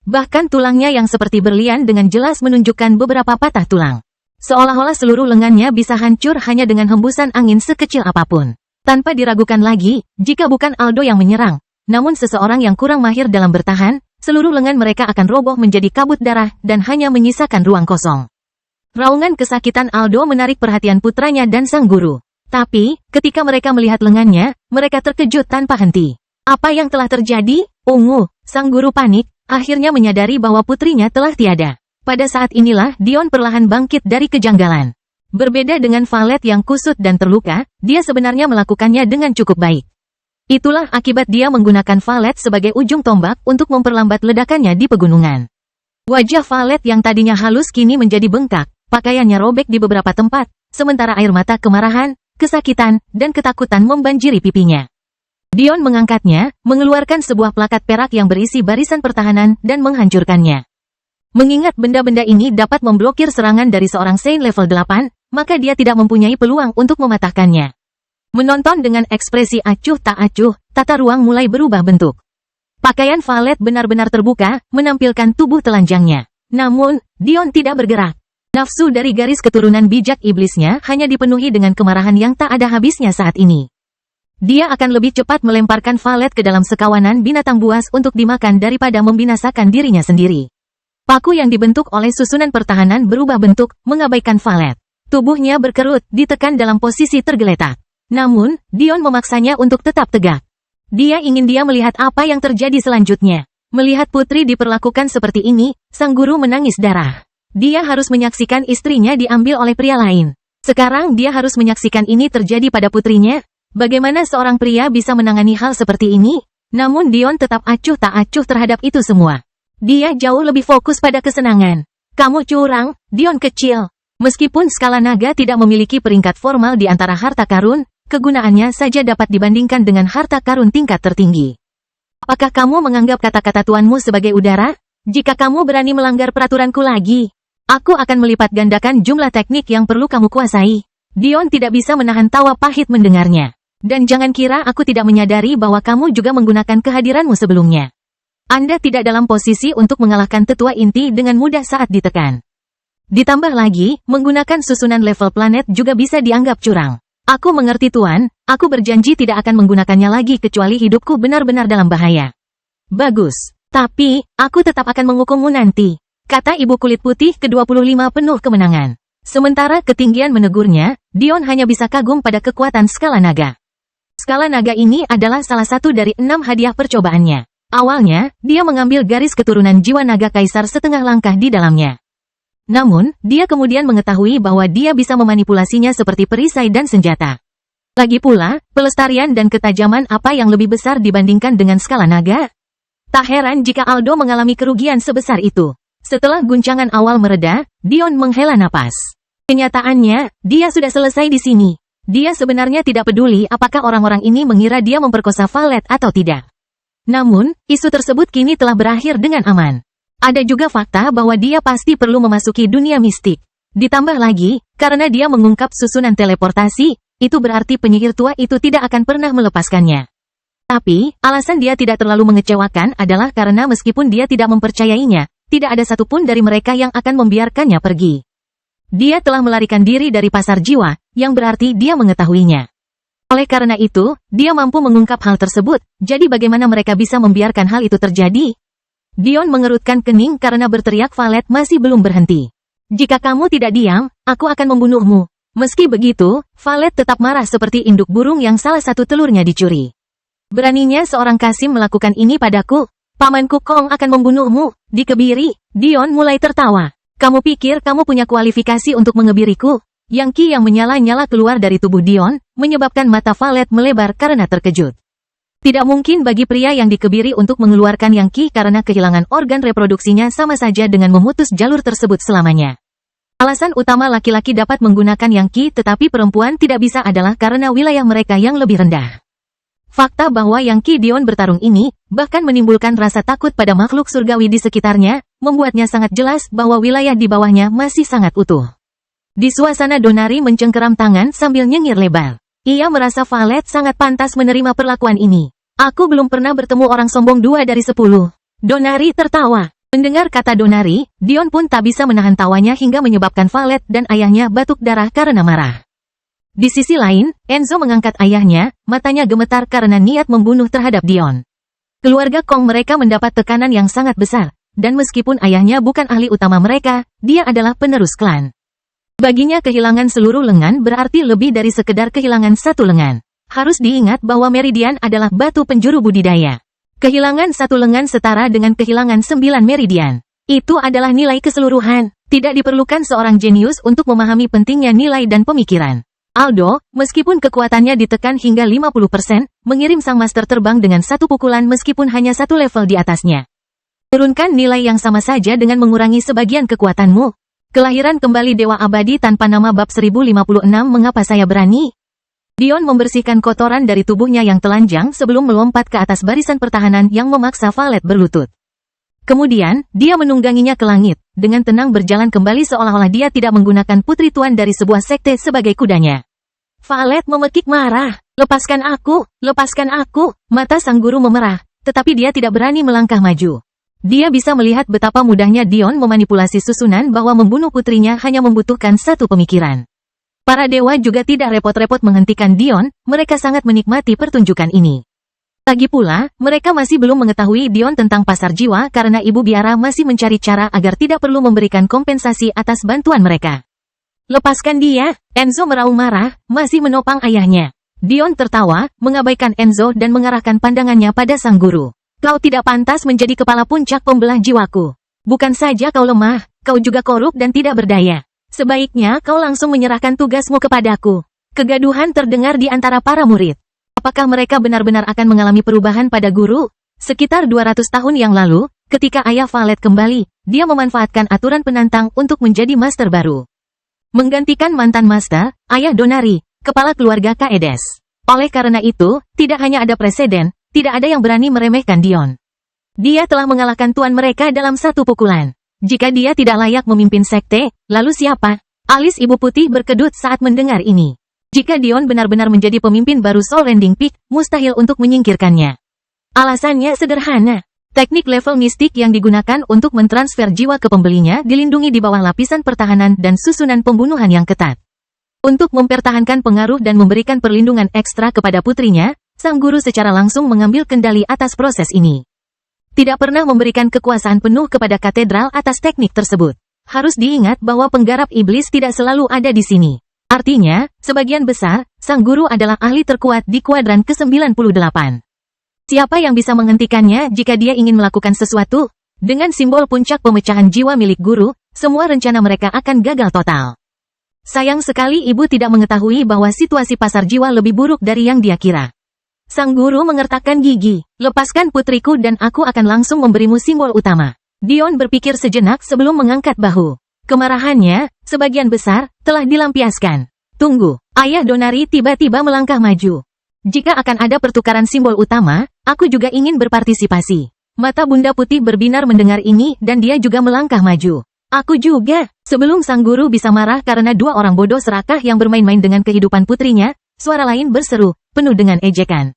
Bahkan tulangnya yang seperti berlian dengan jelas menunjukkan beberapa patah tulang. Seolah-olah seluruh lengannya bisa hancur hanya dengan hembusan angin sekecil apapun. Tanpa diragukan lagi, jika bukan Aldo yang menyerang, namun seseorang yang kurang mahir dalam bertahan, seluruh lengan mereka akan roboh menjadi kabut darah dan hanya menyisakan ruang kosong. Raungan kesakitan Aldo menarik perhatian putranya dan sang guru. Tapi, ketika mereka melihat lengannya, mereka terkejut tanpa henti. Apa yang telah terjadi? Ungu, sang guru panik. Akhirnya menyadari bahwa putrinya telah tiada. Pada saat inilah Dion perlahan bangkit dari kejanggalan. Berbeda dengan Valet yang kusut dan terluka, dia sebenarnya melakukannya dengan cukup baik. Itulah akibat dia menggunakan Valet sebagai ujung tombak untuk memperlambat ledakannya di pegunungan. Wajah Valet yang tadinya halus kini menjadi bengkak, pakaiannya robek di beberapa tempat, sementara air mata kemarahan, kesakitan, dan ketakutan membanjiri pipinya. Dion mengangkatnya, mengeluarkan sebuah plakat perak yang berisi barisan pertahanan dan menghancurkannya. Mengingat benda-benda ini dapat memblokir serangan dari seorang Saint level 8, maka dia tidak mempunyai peluang untuk mematahkannya. Menonton dengan ekspresi acuh tak acuh, tata ruang mulai berubah bentuk. Pakaian Valet benar-benar terbuka, menampilkan tubuh telanjangnya. Namun, Dion tidak bergerak. Nafsu dari garis keturunan bijak iblisnya hanya dipenuhi dengan kemarahan yang tak ada habisnya saat ini. Dia akan lebih cepat melemparkan Valet ke dalam sekawanan binatang buas untuk dimakan daripada membinasakan dirinya sendiri. Paku yang dibentuk oleh susunan pertahanan berubah bentuk, mengabaikan Valet. Tubuhnya berkerut, ditekan dalam posisi tergeletak. Namun, Dion memaksanya untuk tetap tegak. Dia ingin dia melihat apa yang terjadi selanjutnya. Melihat putri diperlakukan seperti ini, sang guru menangis darah. Dia harus menyaksikan istrinya diambil oleh pria lain. Sekarang dia harus menyaksikan ini terjadi pada putrinya. Bagaimana seorang pria bisa menangani hal seperti ini? Namun Dion tetap acuh tak acuh terhadap itu semua. Dia jauh lebih fokus pada kesenangan. Kamu curang, Dion kecil. Meskipun skala naga tidak memiliki peringkat formal di antara harta karun, kegunaannya saja dapat dibandingkan dengan harta karun tingkat tertinggi. Apakah kamu menganggap kata-kata tuanmu sebagai udara? Jika kamu berani melanggar peraturanku lagi, aku akan melipat gandakan jumlah teknik yang perlu kamu kuasai. Dion tidak bisa menahan tawa pahit mendengarnya. Dan jangan kira aku tidak menyadari bahwa kamu juga menggunakan kehadiranmu sebelumnya. Anda tidak dalam posisi untuk mengalahkan tetua inti dengan mudah saat ditekan. Ditambah lagi, menggunakan susunan level planet juga bisa dianggap curang. Aku mengerti Tuan, aku berjanji tidak akan menggunakannya lagi kecuali hidupku benar-benar dalam bahaya. Bagus, tapi, aku tetap akan menghukummu nanti, kata ibu kulit putih ke-25 penuh kemenangan. Sementara ketinggian menegurnya, Dion hanya bisa kagum pada kekuatan skala naga. Skala naga ini adalah salah satu dari 6 hadiah percobaannya. Awalnya, dia mengambil garis keturunan jiwa naga kaisar setengah langkah di dalamnya. Namun, dia kemudian mengetahui bahwa dia bisa memanipulasinya seperti perisai dan senjata. Lagi pula, pelestarian dan ketajaman apa yang lebih besar dibandingkan dengan skala naga? Tak heran jika Aldo mengalami kerugian sebesar itu. Setelah guncangan awal mereda, Dion menghela napas. Kenyataannya, dia sudah selesai di sini. Dia sebenarnya tidak peduli apakah orang-orang ini mengira dia memperkosa Valet atau tidak. Namun, isu tersebut kini telah berakhir dengan aman. Ada juga fakta bahwa dia pasti perlu memasuki dunia mistik. Ditambah lagi, karena dia mengungkap susunan teleportasi, itu berarti penyihir tua itu tidak akan pernah melepaskannya. Tapi, alasan dia tidak terlalu mengecewakan adalah karena meskipun dia tidak mempercayainya, tidak ada satupun dari mereka yang akan membiarkannya pergi. Dia telah melarikan diri dari pasar jiwa, yang berarti dia mengetahuinya. Oleh karena itu, dia mampu mengungkap hal tersebut, jadi bagaimana mereka bisa membiarkan hal itu terjadi? Dion mengerutkan kening karena berteriak Valet masih belum berhenti. Jika kamu tidak diam, aku akan membunuhmu. Meski begitu, Valet tetap marah seperti induk burung yang salah satu telurnya dicuri. Beraninya seorang Kasim melakukan ini padaku. Pamanku Kong akan membunuhmu. Dikebiri, Dion mulai tertawa. Kamu pikir kamu punya kualifikasi untuk mengebiriku? Yang Qi yang menyala-nyala keluar dari tubuh Dion, menyebabkan mata Valet melebar karena terkejut. Tidak mungkin bagi pria yang dikebiri untuk mengeluarkan Yang Qi karena kehilangan organ reproduksinya sama saja dengan memutus jalur tersebut selamanya. Alasan utama laki-laki dapat menggunakan Yang Qi tetapi perempuan tidak bisa adalah karena wilayah mereka yang lebih rendah. Fakta bahwa Yang Qi Dion bertarung ini, bahkan menimbulkan rasa takut pada makhluk surgawi di sekitarnya, membuatnya sangat jelas bahwa wilayah di bawahnya masih sangat utuh. Di suasana Donari mencengkeram tangan sambil nyengir lebar. Ia merasa Valet sangat pantas menerima perlakuan ini. Aku belum pernah bertemu orang sombong 2 dari 10. Donari tertawa. Mendengar kata Donari, Dion pun tak bisa menahan tawanya hingga menyebabkan Valet dan ayahnya batuk darah karena marah. Di sisi lain, Enzo mengangkat ayahnya, matanya gemetar karena niat membunuh terhadap Dion. Keluarga Kong mereka mendapat tekanan yang sangat besar, dan meskipun ayahnya bukan ahli utama mereka, dia adalah penerus klan. Baginya kehilangan seluruh lengan berarti lebih dari sekedar kehilangan satu lengan. Harus diingat bahwa meridian adalah batu penjuru budidaya. Kehilangan satu lengan setara dengan kehilangan 9 meridian. Itu adalah nilai keseluruhan. Tidak diperlukan seorang jenius untuk memahami pentingnya nilai dan pemikiran. Aldo, meskipun kekuatannya ditekan hingga 50%, mengirim sang master terbang dengan satu pukulan meskipun hanya satu level di atasnya. Turunkan nilai yang sama saja dengan mengurangi sebagian kekuatanmu. Kelahiran kembali Dewa Abadi tanpa nama bab 1056 mengapa saya berani? Dion membersihkan kotoran dari tubuhnya yang telanjang sebelum melompat ke atas barisan pertahanan yang memaksa Valet berlutut. Kemudian, dia menungganginya ke langit, dengan tenang berjalan kembali seolah-olah dia tidak menggunakan putri tuan dari sebuah sekte sebagai kudanya. Valet memekik marah. Lepaskan aku, mata sang guru memerah, tetapi dia tidak berani melangkah maju. Dia bisa melihat betapa mudahnya Dion memanipulasi susunan bahwa membunuh putrinya hanya membutuhkan satu pemikiran. Para dewa juga tidak repot-repot menghentikan Dion, mereka sangat menikmati pertunjukan ini. Lagi pula, mereka masih belum mengetahui Dion tentang pasar jiwa karena Ibu Biara masih mencari cara agar tidak perlu memberikan kompensasi atas bantuan mereka. Lepaskan dia, Enzo meraung marah, masih menopang ayahnya. Dion tertawa, mengabaikan Enzo dan mengarahkan pandangannya pada sang guru. Kau tidak pantas menjadi kepala puncak pembelah jiwaku. Bukan saja kau lemah, kau juga korup dan tidak berdaya. Sebaiknya kau langsung menyerahkan tugasmu kepadaku. Kegaduhan terdengar di antara para murid. Apakah mereka benar-benar akan mengalami perubahan pada guru? Sekitar 200 tahun yang lalu, ketika ayah Valet kembali, dia memanfaatkan aturan penantang untuk menjadi master baru. Menggantikan mantan master, ayah Donari, kepala keluarga Kaedes. Oleh karena itu, tidak hanya ada presiden, tidak ada yang berani meremehkan Dion. Dia telah mengalahkan tuan mereka dalam satu pukulan. Jika dia tidak layak memimpin sekte, lalu siapa? Alis Ibu Putih berkedut saat mendengar ini. Jika Dion benar-benar menjadi pemimpin baru Soul Rending Peak, mustahil untuk menyingkirkannya. Alasannya sederhana. Teknik level mistik yang digunakan untuk mentransfer jiwa ke pembelinya dilindungi di bawah lapisan pertahanan dan susunan pembunuhan yang ketat. Untuk mempertahankan pengaruh dan memberikan perlindungan ekstra kepada putrinya, sang guru secara langsung mengambil kendali atas proses ini. Tidak pernah memberikan kekuasaan penuh kepada katedral atas teknik tersebut. Harus diingat bahwa penggarap iblis tidak selalu ada di sini. Artinya, sebagian besar, sang guru adalah ahli terkuat di kuadran ke-98. Siapa yang bisa menghentikannya jika dia ingin melakukan sesuatu? Dengan simbol puncak pemecahan jiwa milik guru, semua rencana mereka akan gagal total. Sayang sekali ibu tidak mengetahui bahwa situasi pasar jiwa lebih buruk dari yang dia kira. Sang guru mengertakkan gigi. Lepaskan putriku dan aku akan langsung memberimu simbol utama. Dion berpikir sejenak sebelum mengangkat bahu. Kemarahannya, sebagian besar, telah dilampiaskan. Tunggu, ayah Donari tiba-tiba melangkah maju. Jika akan ada pertukaran simbol utama, aku juga ingin berpartisipasi. Mata Bunda Putih berbinar mendengar ini dan dia juga melangkah maju. Aku juga. Sebelum sang guru bisa marah karena dua orang bodoh serakah yang bermain-main dengan kehidupan putrinya, suara lain berseru, penuh dengan ejekan.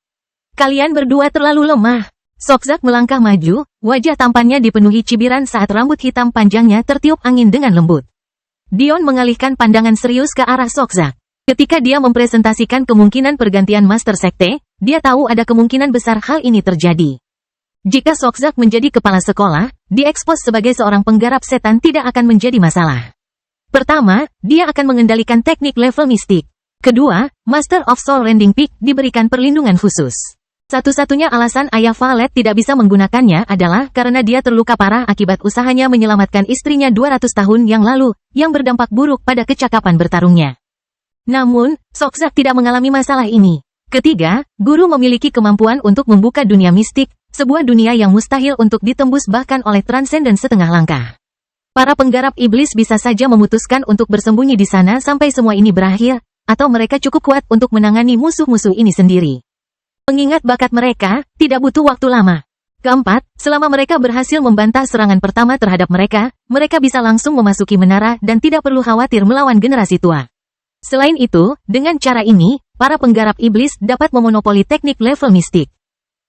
Kalian berdua terlalu lemah. Sokzak melangkah maju, wajah tampannya dipenuhi cibiran saat rambut hitam panjangnya tertiup angin dengan lembut. Dion mengalihkan pandangan serius ke arah Sokzak. Ketika dia mempresentasikan kemungkinan pergantian Master Sekte, dia tahu ada kemungkinan besar hal ini terjadi. Jika Sokzak menjadi kepala sekolah, diekspos sebagai seorang penggarap setan tidak akan menjadi masalah. Pertama, dia akan mengendalikan teknik level mistik. Kedua, Master of Soul Rending Peak diberikan perlindungan khusus. Satu-satunya alasan ayah Valet tidak bisa menggunakannya adalah karena dia terluka parah akibat usahanya menyelamatkan istrinya 200 tahun yang lalu, yang berdampak buruk pada kecakapan bertarungnya. Namun, Sokzak tidak mengalami masalah ini. Ketiga, guru memiliki kemampuan untuk membuka dunia mistik, sebuah dunia yang mustahil untuk ditembus bahkan oleh transenden setengah langkah. Para penggarap iblis bisa saja memutuskan untuk bersembunyi di sana sampai semua ini berakhir, atau mereka cukup kuat untuk menangani musuh-musuh ini sendiri. Mengingat bakat mereka, tidak butuh waktu lama. Keempat, selama mereka berhasil membantah serangan pertama terhadap mereka, mereka bisa langsung memasuki menara dan tidak perlu khawatir melawan generasi tua. Selain itu, dengan cara ini, para penggarap iblis dapat memonopoli teknik level mistik.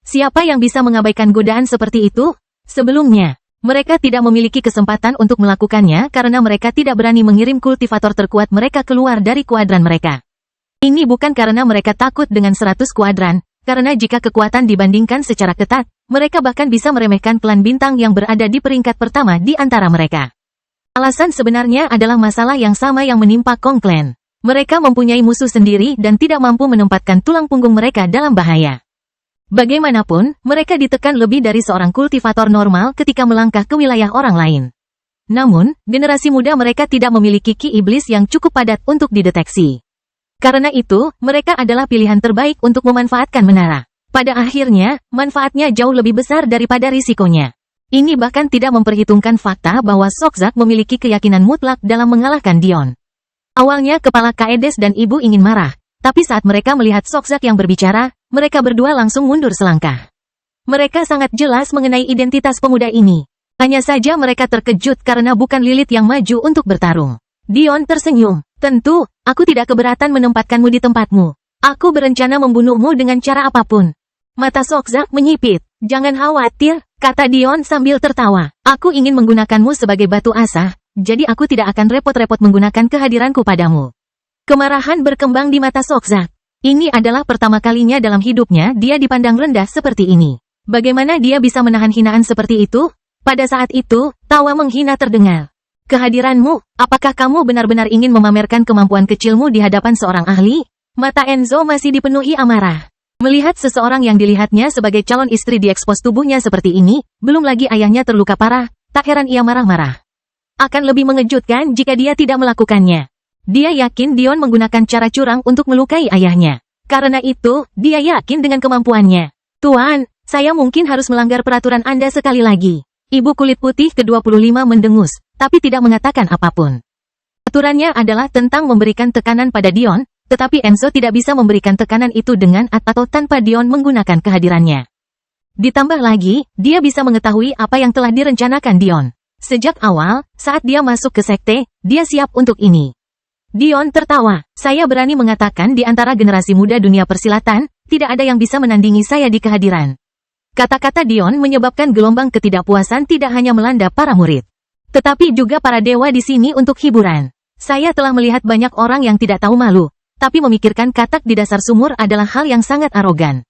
Siapa yang bisa mengabaikan godaan seperti itu? Sebelumnya, mereka tidak memiliki kesempatan untuk melakukannya karena mereka tidak berani mengirim kultivator terkuat mereka keluar dari kuadran mereka. Ini bukan karena mereka takut dengan 100 kuadran, karena jika kekuatan dibandingkan secara ketat, mereka bahkan bisa meremehkan klan bintang yang berada di peringkat pertama di antara mereka. Alasan sebenarnya adalah masalah yang sama yang menimpa Kong Clan. Mereka mempunyai musuh sendiri dan tidak mampu menempatkan tulang punggung mereka dalam bahaya. Bagaimanapun, mereka ditekan lebih dari seorang kultivator normal ketika melangkah ke wilayah orang lain. Namun, generasi muda mereka tidak memiliki ki iblis yang cukup padat untuk dideteksi. Karena itu, mereka adalah pilihan terbaik untuk memanfaatkan menara. Pada akhirnya, manfaatnya jauh lebih besar daripada risikonya. Ini bahkan tidak memperhitungkan fakta bahwa Sokzak memiliki keyakinan mutlak dalam mengalahkan Dion. Awalnya kepala Kaedes dan ibu ingin marah, tapi saat mereka melihat Sokzak yang berbicara, mereka berdua langsung mundur selangkah. Mereka sangat jelas mengenai identitas pemuda ini. Hanya saja mereka terkejut karena bukan Lilith yang maju untuk bertarung. Dion tersenyum. Tentu, aku tidak keberatan menempatkanmu di tempatmu. Aku berencana membunuhmu dengan cara apapun. Mata Sokzak menyipit. Jangan khawatir, kata Dion sambil tertawa. Aku ingin menggunakanmu sebagai batu asah, jadi aku tidak akan repot-repot menggunakan kehadiranku padamu. Kemarahan berkembang di mata Sokzak. Ini adalah pertama kalinya dalam hidupnya dia dipandang rendah seperti ini. Bagaimana dia bisa menahan hinaan seperti itu? Pada saat itu, tawa menghina terdengar. Kehadiranmu, apakah kamu benar-benar ingin memamerkan kemampuan kecilmu di hadapan seorang ahli? Mata Enzo masih dipenuhi amarah. Melihat seseorang yang dilihatnya sebagai calon istri diekspos tubuhnya seperti ini, belum lagi ayahnya terluka parah, tak heran ia marah-marah. Akan lebih mengejutkan jika dia tidak melakukannya. Dia yakin Dion menggunakan cara curang untuk melukai ayahnya. Karena itu, dia yakin dengan kemampuannya. Tuan, saya mungkin harus melanggar peraturan Anda sekali lagi. Ibu kulit putih ke-25 mendengus, tapi tidak mengatakan apapun. Aturannya adalah tentang memberikan tekanan pada Dion, tetapi Enzo tidak bisa memberikan tekanan itu dengan atau tanpa Dion menggunakan kehadirannya. Ditambah lagi, dia bisa mengetahui apa yang telah direncanakan Dion. Sejak awal, saat dia masuk ke sekte, dia siap untuk ini. Dion tertawa. Saya berani mengatakan di antara generasi muda dunia persilatan, tidak ada yang bisa menandingi saya di kehadiran. Kata-kata Dion menyebabkan gelombang ketidakpuasan tidak hanya melanda para murid, tetapi juga para dewa di sini untuk hiburan. Saya telah melihat banyak orang yang tidak tahu malu, tapi memikirkan katak di dasar sumur adalah hal yang sangat arogan.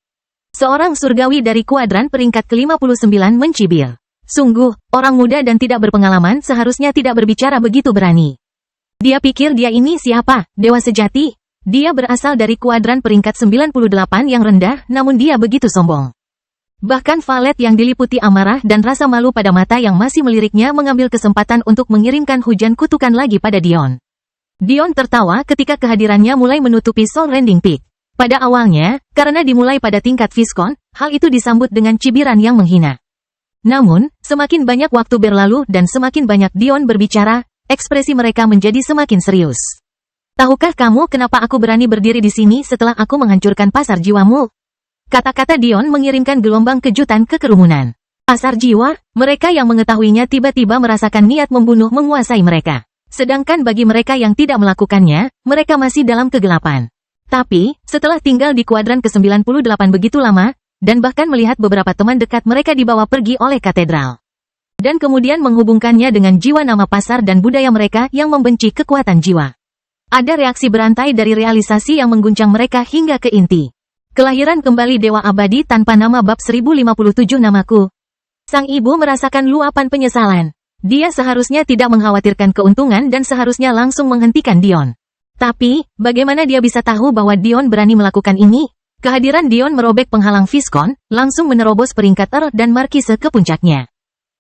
Seorang surgawi dari kuadran peringkat ke-59 mencibir. Sungguh, orang muda dan tidak berpengalaman seharusnya tidak berbicara begitu berani. Dia pikir dia ini siapa, dewa sejati? Dia berasal dari kuadran peringkat 98 yang rendah, namun dia begitu sombong. Bahkan Valet yang diliputi amarah dan rasa malu pada mata yang masih meliriknya mengambil kesempatan untuk mengirimkan hujan kutukan lagi pada Dion. Dion tertawa ketika kehadirannya mulai menutupi Soul Rending Peak. Pada awalnya, karena dimulai pada tingkat Viscon, hal itu disambut dengan cibiran yang menghina. Namun, semakin banyak waktu berlalu dan semakin banyak Dion berbicara, ekspresi mereka menjadi semakin serius. Tahukah kamu kenapa aku berani berdiri di sini setelah aku menghancurkan pasar jiwamu? Kata-kata Dion mengirimkan gelombang kejutan ke kerumunan. Pasar jiwa, mereka yang mengetahuinya tiba-tiba merasakan niat membunuh menguasai mereka. Sedangkan bagi mereka yang tidak melakukannya, mereka masih dalam kegelapan. Tapi, setelah tinggal di kuadran ke-98 begitu lama, dan bahkan melihat beberapa teman dekat mereka dibawa pergi oleh katedral. Dan kemudian menghubungkannya dengan jiwa nama pasar dan budaya mereka yang membenci kekuatan jiwa. Ada reaksi berantai dari realisasi yang mengguncang mereka hingga ke inti. Kelahiran kembali Dewa Abadi tanpa nama bab 1057 namaku. Sang ibu merasakan luapan penyesalan. Dia seharusnya tidak mengkhawatirkan keuntungan dan seharusnya langsung menghentikan Dion. Tapi, bagaimana dia bisa tahu bahwa Dion berani melakukan ini? Kehadiran Dion merobek penghalang Viscount, langsung menerobos peringkat Earl dan Markise ke puncaknya.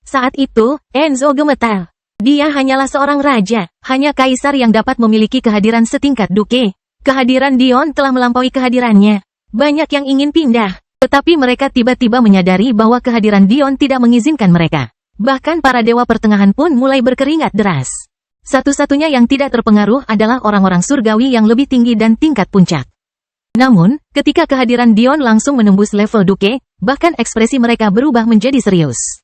Saat itu, Enzo gemetar. Dia hanyalah seorang raja, hanya kaisar yang dapat memiliki kehadiran setingkat duke. Kehadiran Dion telah melampaui kehadirannya. Banyak yang ingin pindah, tetapi mereka tiba-tiba menyadari bahwa kehadiran Dion tidak mengizinkan mereka. Bahkan para dewa pertengahan pun mulai berkeringat deras. Satu-satunya yang tidak terpengaruh adalah orang-orang surgawi yang lebih tinggi dan tingkat puncak. Namun, ketika kehadiran Dion langsung menembus level duke, bahkan ekspresi mereka berubah menjadi serius.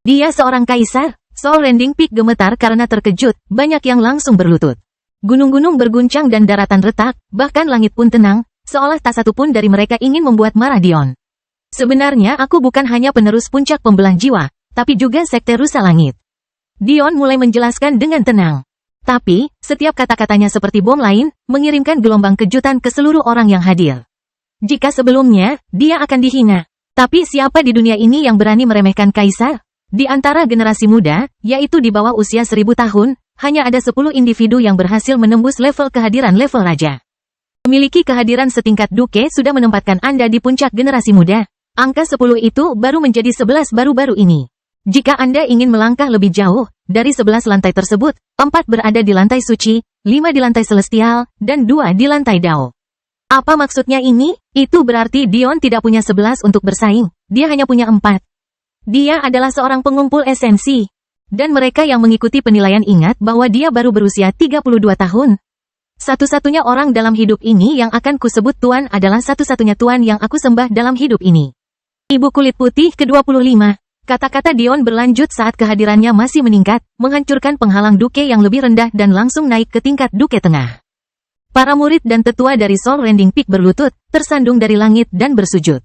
Dia seorang kaisar. Soul Rending Peak gemetar karena terkejut, banyak yang langsung berlutut. Gunung-gunung berguncang dan daratan retak, bahkan langit pun tenang, seolah tak satu pun dari mereka ingin membuat marah Dion. Sebenarnya aku bukan hanya penerus puncak pembelah jiwa, tapi juga sekte rusa langit. Dion mulai menjelaskan dengan tenang. Tapi, setiap kata-katanya seperti bom lain, mengirimkan gelombang kejutan ke seluruh orang yang hadir. Jika sebelumnya, dia akan dihina. Tapi siapa di dunia ini yang berani meremehkan kaisar? Di antara generasi muda, yaitu di bawah usia 1000 tahun, hanya ada 10 individu yang berhasil menembus level kehadiran level raja. Memiliki kehadiran setingkat duke sudah menempatkan Anda di puncak generasi muda. Angka 10 itu baru menjadi 11 baru-baru ini. Jika Anda ingin melangkah lebih jauh, dari 11 lantai tersebut, 4 berada di lantai suci, 5 di lantai celestial, dan 2 di lantai Dao. Apa maksudnya ini? Itu berarti Dion tidak punya 11 untuk bersaing, dia hanya punya 4. Dia adalah seorang pengumpul esensi. Dan mereka yang mengikuti penilaian ingat bahwa dia baru berusia 32 tahun. Satu-satunya orang dalam hidup ini yang akan kusebut Tuan adalah satu-satunya Tuan yang aku sembah dalam hidup ini. Ibu kulit putih ke-25. Kata-kata Dion berlanjut saat kehadirannya masih meningkat, menghancurkan penghalang duke yang lebih rendah dan langsung naik ke tingkat duke tengah. Para murid dan tetua dari Soul Rending Peak berlutut, tersandung dari langit dan bersujud.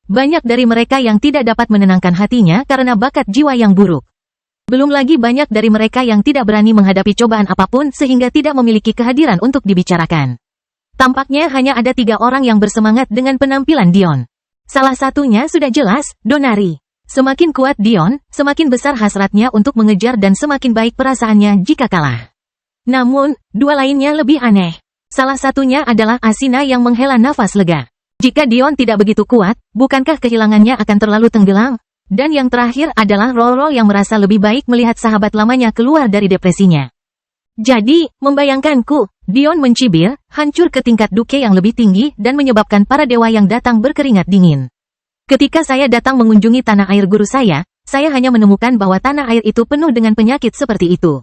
Banyak dari mereka yang tidak dapat menenangkan hatinya karena bakat jiwa yang buruk. Belum lagi banyak dari mereka yang tidak berani menghadapi cobaan apapun sehingga tidak memiliki kehadiran untuk dibicarakan. Tampaknya hanya ada 3 orang yang bersemangat dengan penampilan Dion. Salah satunya sudah jelas, Donari. Semakin kuat Dion, semakin besar hasratnya untuk mengejar dan semakin baik perasaannya jika kalah. Namun, 2 lainnya lebih aneh. Salah satunya adalah Asina yang menghela nafas lega. Jika Dion tidak begitu kuat, bukankah kehilangannya akan terlalu tenggelam? Dan yang terakhir adalah Roro yang merasa lebih baik melihat sahabat lamanya keluar dari depresinya. Jadi, membayangkanku, Dion mencibir, hancur ke tingkat duke yang lebih tinggi dan menyebabkan para dewa yang datang berkeringat dingin. Ketika saya datang mengunjungi tanah air guru saya hanya menemukan bahwa tanah air itu penuh dengan penyakit seperti itu.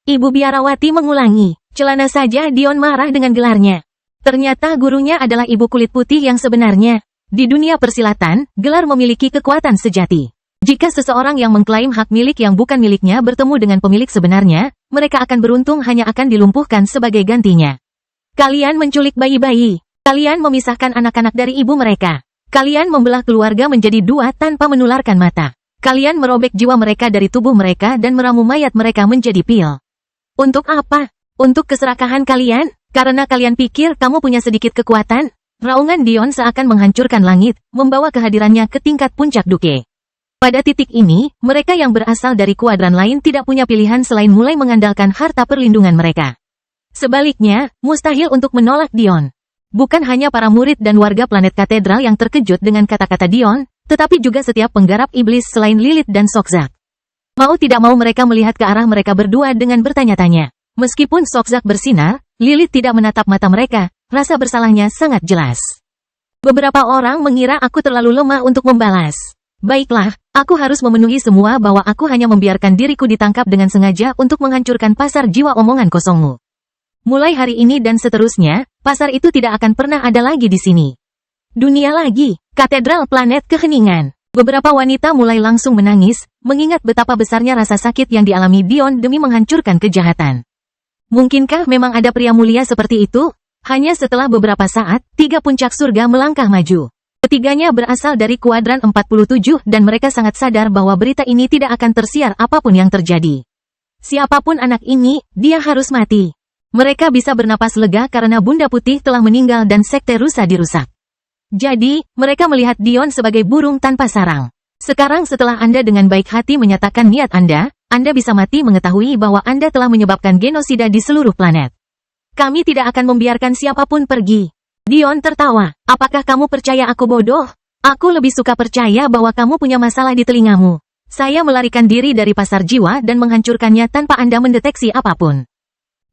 Ibu biarawati mengulangi, celana saja Dion marah dengan gelarnya. Ternyata gurunya adalah ibu kulit putih yang sebenarnya. Di dunia persilatan, gelar memiliki kekuatan sejati. Jika seseorang yang mengklaim hak milik yang bukan miliknya bertemu dengan pemilik sebenarnya, mereka akan beruntung hanya akan dilumpuhkan sebagai gantinya. Kalian menculik bayi-bayi. Kalian memisahkan anak-anak dari ibu mereka. Kalian membelah keluarga menjadi 2 tanpa menularkan mata. Kalian merobek jiwa mereka dari tubuh mereka dan meramu mayat mereka menjadi pil. Untuk apa? Untuk keserakahan kalian? Karena kalian pikir kamu punya sedikit kekuatan? Raungan Dion seakan menghancurkan langit, membawa kehadirannya ke tingkat puncak duke. Pada titik ini, mereka yang berasal dari kuadran lain tidak punya pilihan selain mulai mengandalkan harta perlindungan mereka. Sebaliknya, mustahil untuk menolak Dion. Bukan hanya para murid dan warga planet katedral yang terkejut dengan kata-kata Dion, tetapi juga setiap penggarap iblis selain Lilith dan Sokzak. Mau tidak mau mereka melihat ke arah mereka berdua dengan bertanya-tanya. Meskipun Sokzak bersinar, Lilith tidak menatap mata mereka, rasa bersalahnya sangat jelas. Beberapa orang mengira aku terlalu lemah untuk membalas. Baiklah, aku harus memenuhi semua bahwa aku hanya membiarkan diriku ditangkap dengan sengaja untuk menghancurkan pasar jiwa omongan kosongmu. Mulai hari ini dan seterusnya, pasar itu tidak akan pernah ada lagi di sini. Dunia lagi, katedral planet keheningan. Beberapa wanita mulai langsung menangis, mengingat betapa besarnya rasa sakit yang dialami Dion demi menghancurkan kejahatan. Mungkinkah memang ada pria mulia seperti itu? Hanya setelah beberapa saat, 3 puncak surga melangkah maju. Ketiganya berasal dari kuadran 47 dan mereka sangat sadar bahwa berita ini tidak akan tersiar apapun yang terjadi. Siapapun anak ini, dia harus mati. Mereka bisa bernapas lega karena Bunda Putih telah meninggal dan sekte rusa dirusak. Jadi, mereka melihat Dion sebagai burung tanpa sarang. Sekarang setelah Anda dengan baik hati menyatakan niat Anda bisa mati mengetahui bahwa Anda telah menyebabkan genosida di seluruh planet. Kami tidak akan membiarkan siapapun pergi. Dion tertawa. Apakah kamu percaya aku bodoh? Aku lebih suka percaya bahwa kamu punya masalah di telingamu. Saya melarikan diri dari pasar jiwa dan menghancurkannya tanpa Anda mendeteksi apapun.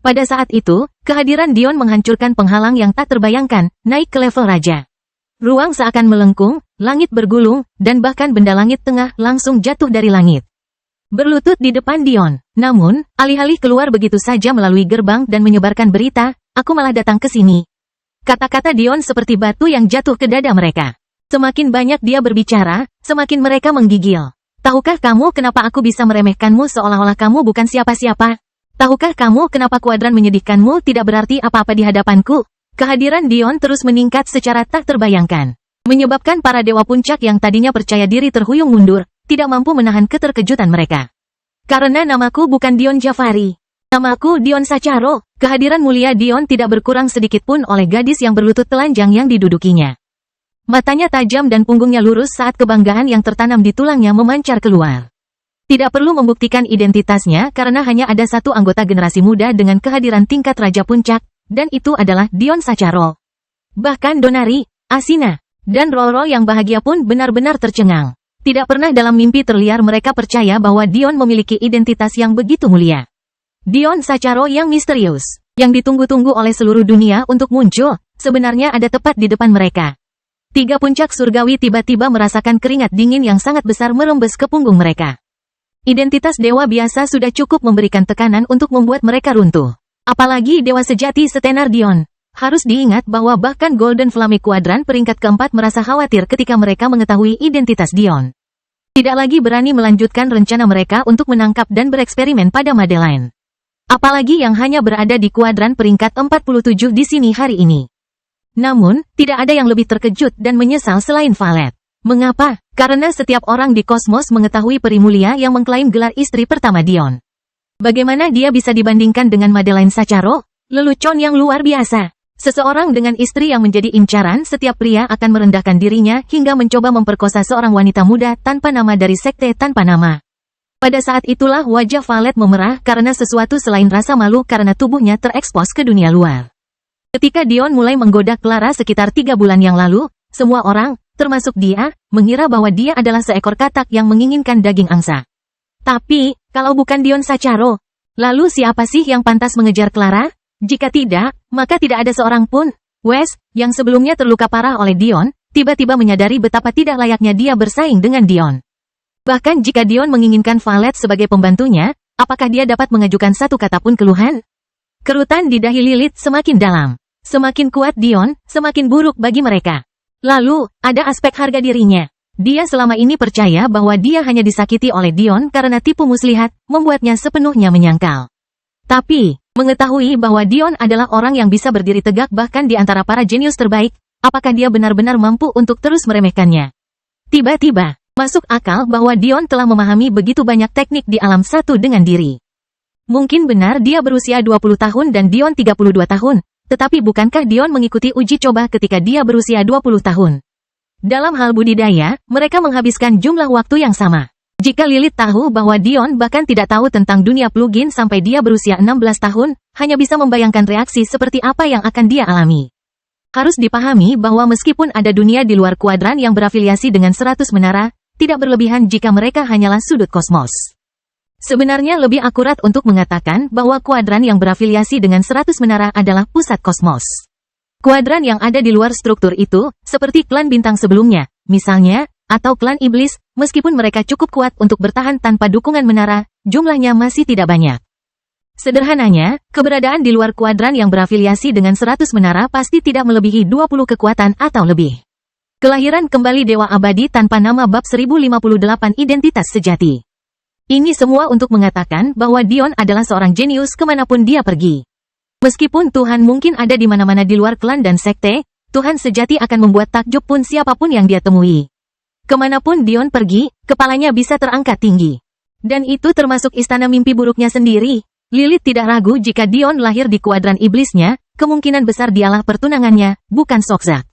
Pada saat itu, kehadiran Dion menghancurkan penghalang yang tak terbayangkan, naik ke level raja. Ruang seakan melengkung, langit bergulung, dan bahkan benda langit tengah langsung jatuh dari langit. Berlutut di depan Dion. Namun, alih-alih keluar begitu saja melalui gerbang dan menyebarkan berita, aku malah datang ke sini. Kata-kata Dion seperti batu yang jatuh ke dada mereka. Semakin banyak dia berbicara, semakin mereka menggigil. Tahukah kamu kenapa aku bisa meremehkanmu seolah-olah kamu bukan siapa-siapa? Tahukah kamu kenapa kuadran menyedihkanmu tidak berarti apa-apa di hadapanku? Kehadiran Dion terus meningkat secara tak terbayangkan. Menyebabkan para dewa puncak yang tadinya percaya diri terhuyung mundur, tidak mampu menahan keterkejutan mereka. Karena namaku bukan Dion Jafari. Namaku Dion Sacharo. Kehadiran mulia Dion tidak berkurang sedikit pun oleh gadis yang berlutut telanjang yang didudukinya. Matanya tajam dan punggungnya lurus saat kebanggaan yang tertanam di tulangnya memancar keluar. Tidak perlu membuktikan identitasnya karena hanya ada satu anggota generasi muda dengan kehadiran tingkat Raja Puncak, dan itu adalah Dion Sacharo. Bahkan Donari, Asina, dan Roro yang bahagia pun benar-benar tercengang. Tidak pernah dalam mimpi terliar mereka percaya bahwa Dion memiliki identitas yang begitu mulia. Dion Sacharo yang misterius, yang ditunggu-tunggu oleh seluruh dunia untuk muncul, sebenarnya ada tepat di depan mereka. Tiga puncak surgawi tiba-tiba merasakan keringat dingin yang sangat besar merembes ke punggung mereka. Identitas dewa biasa sudah cukup memberikan tekanan untuk membuat mereka runtuh. Apalagi dewa sejati setenar Dion. Harus diingat bahwa bahkan Golden Flame Quadrant peringkat keempat merasa khawatir ketika mereka mengetahui identitas Dion. Tidak lagi berani melanjutkan rencana mereka untuk menangkap dan bereksperimen pada Madeline. Apalagi yang hanya berada di kuadran peringkat 47 di sini hari ini. Namun, tidak ada yang lebih terkejut dan menyesal selain Valet. Mengapa? Karena setiap orang di kosmos mengetahui peri mulia yang mengklaim gelar istri pertama Dion. Bagaimana dia bisa dibandingkan dengan Madeline Sacharo? Lelucon yang luar biasa. Seseorang dengan istri yang menjadi incaran setiap pria akan merendahkan dirinya hingga mencoba memperkosa seorang wanita muda tanpa nama dari sekte tanpa nama. Pada saat itulah wajah Valet memerah karena sesuatu selain rasa malu karena tubuhnya terekspos ke dunia luar. Ketika Dion mulai menggoda Clara sekitar 3 bulan yang lalu, semua orang, termasuk dia, mengira bahwa dia adalah seekor katak yang menginginkan daging angsa. Tapi, kalau bukan Dion Sacharo, lalu siapa sih yang pantas mengejar Clara? Jika tidak, maka tidak ada seorang pun. Wes, yang sebelumnya terluka parah oleh Dion, tiba-tiba menyadari betapa tidak layaknya dia bersaing dengan Dion. Bahkan jika Dion menginginkan Valet sebagai pembantunya, apakah dia dapat mengajukan satu kata pun keluhan? Kerutan di dahi Lilith semakin dalam. Semakin kuat Dion, semakin buruk bagi mereka. Lalu, ada aspek harga dirinya. Dia selama ini percaya bahwa dia hanya disakiti oleh Dion karena tipu muslihat, membuatnya sepenuhnya menyangkal. Tapi, mengetahui bahwa Dion adalah orang yang bisa berdiri tegak bahkan di antara para jenius terbaik, apakah dia benar-benar mampu untuk terus meremehkannya? Tiba-tiba, masuk akal bahwa Dion telah memahami begitu banyak teknik di alam satu dengan diri. Mungkin benar dia berusia 20 tahun dan Dion 32 tahun. Tetapi bukankah Dion mengikuti uji coba ketika dia berusia 20 tahun? Dalam hal budidaya, mereka menghabiskan jumlah waktu yang sama. Jika Lilith tahu bahwa Dion bahkan tidak tahu tentang dunia plugin sampai dia berusia 16 tahun, hanya bisa membayangkan reaksi seperti apa yang akan dia alami. Harus dipahami bahwa meskipun ada dunia di luar kuadran yang berafiliasi dengan 100 menara, tidak berlebihan jika mereka hanyalah sudut kosmos. Sebenarnya lebih akurat untuk mengatakan bahwa kuadran yang berafiliasi dengan 100 menara adalah pusat kosmos. Kuadran yang ada di luar struktur itu, seperti klan bintang sebelumnya, misalnya, atau klan iblis, meskipun mereka cukup kuat untuk bertahan tanpa dukungan menara, jumlahnya masih tidak banyak. Sederhananya, keberadaan di luar kuadran yang berafiliasi dengan 100 menara pasti tidak melebihi 20 kekuatan atau lebih. Kelahiran kembali Dewa Abadi tanpa nama bab 1058 Identitas Sejati. Ini semua untuk mengatakan bahwa Dion adalah seorang jenius kemanapun dia pergi. Meskipun Tuhan mungkin ada di mana-mana di luar klan dan sekte, Tuhan sejati akan membuat takjub pun siapapun yang dia temui. Kemanapun Dion pergi, kepalanya bisa terangkat tinggi. Dan itu termasuk istana mimpi buruknya sendiri. Lilith tidak ragu jika Dion lahir di kuadran iblisnya, kemungkinan besar dialah pertunangannya, bukan Sokzak.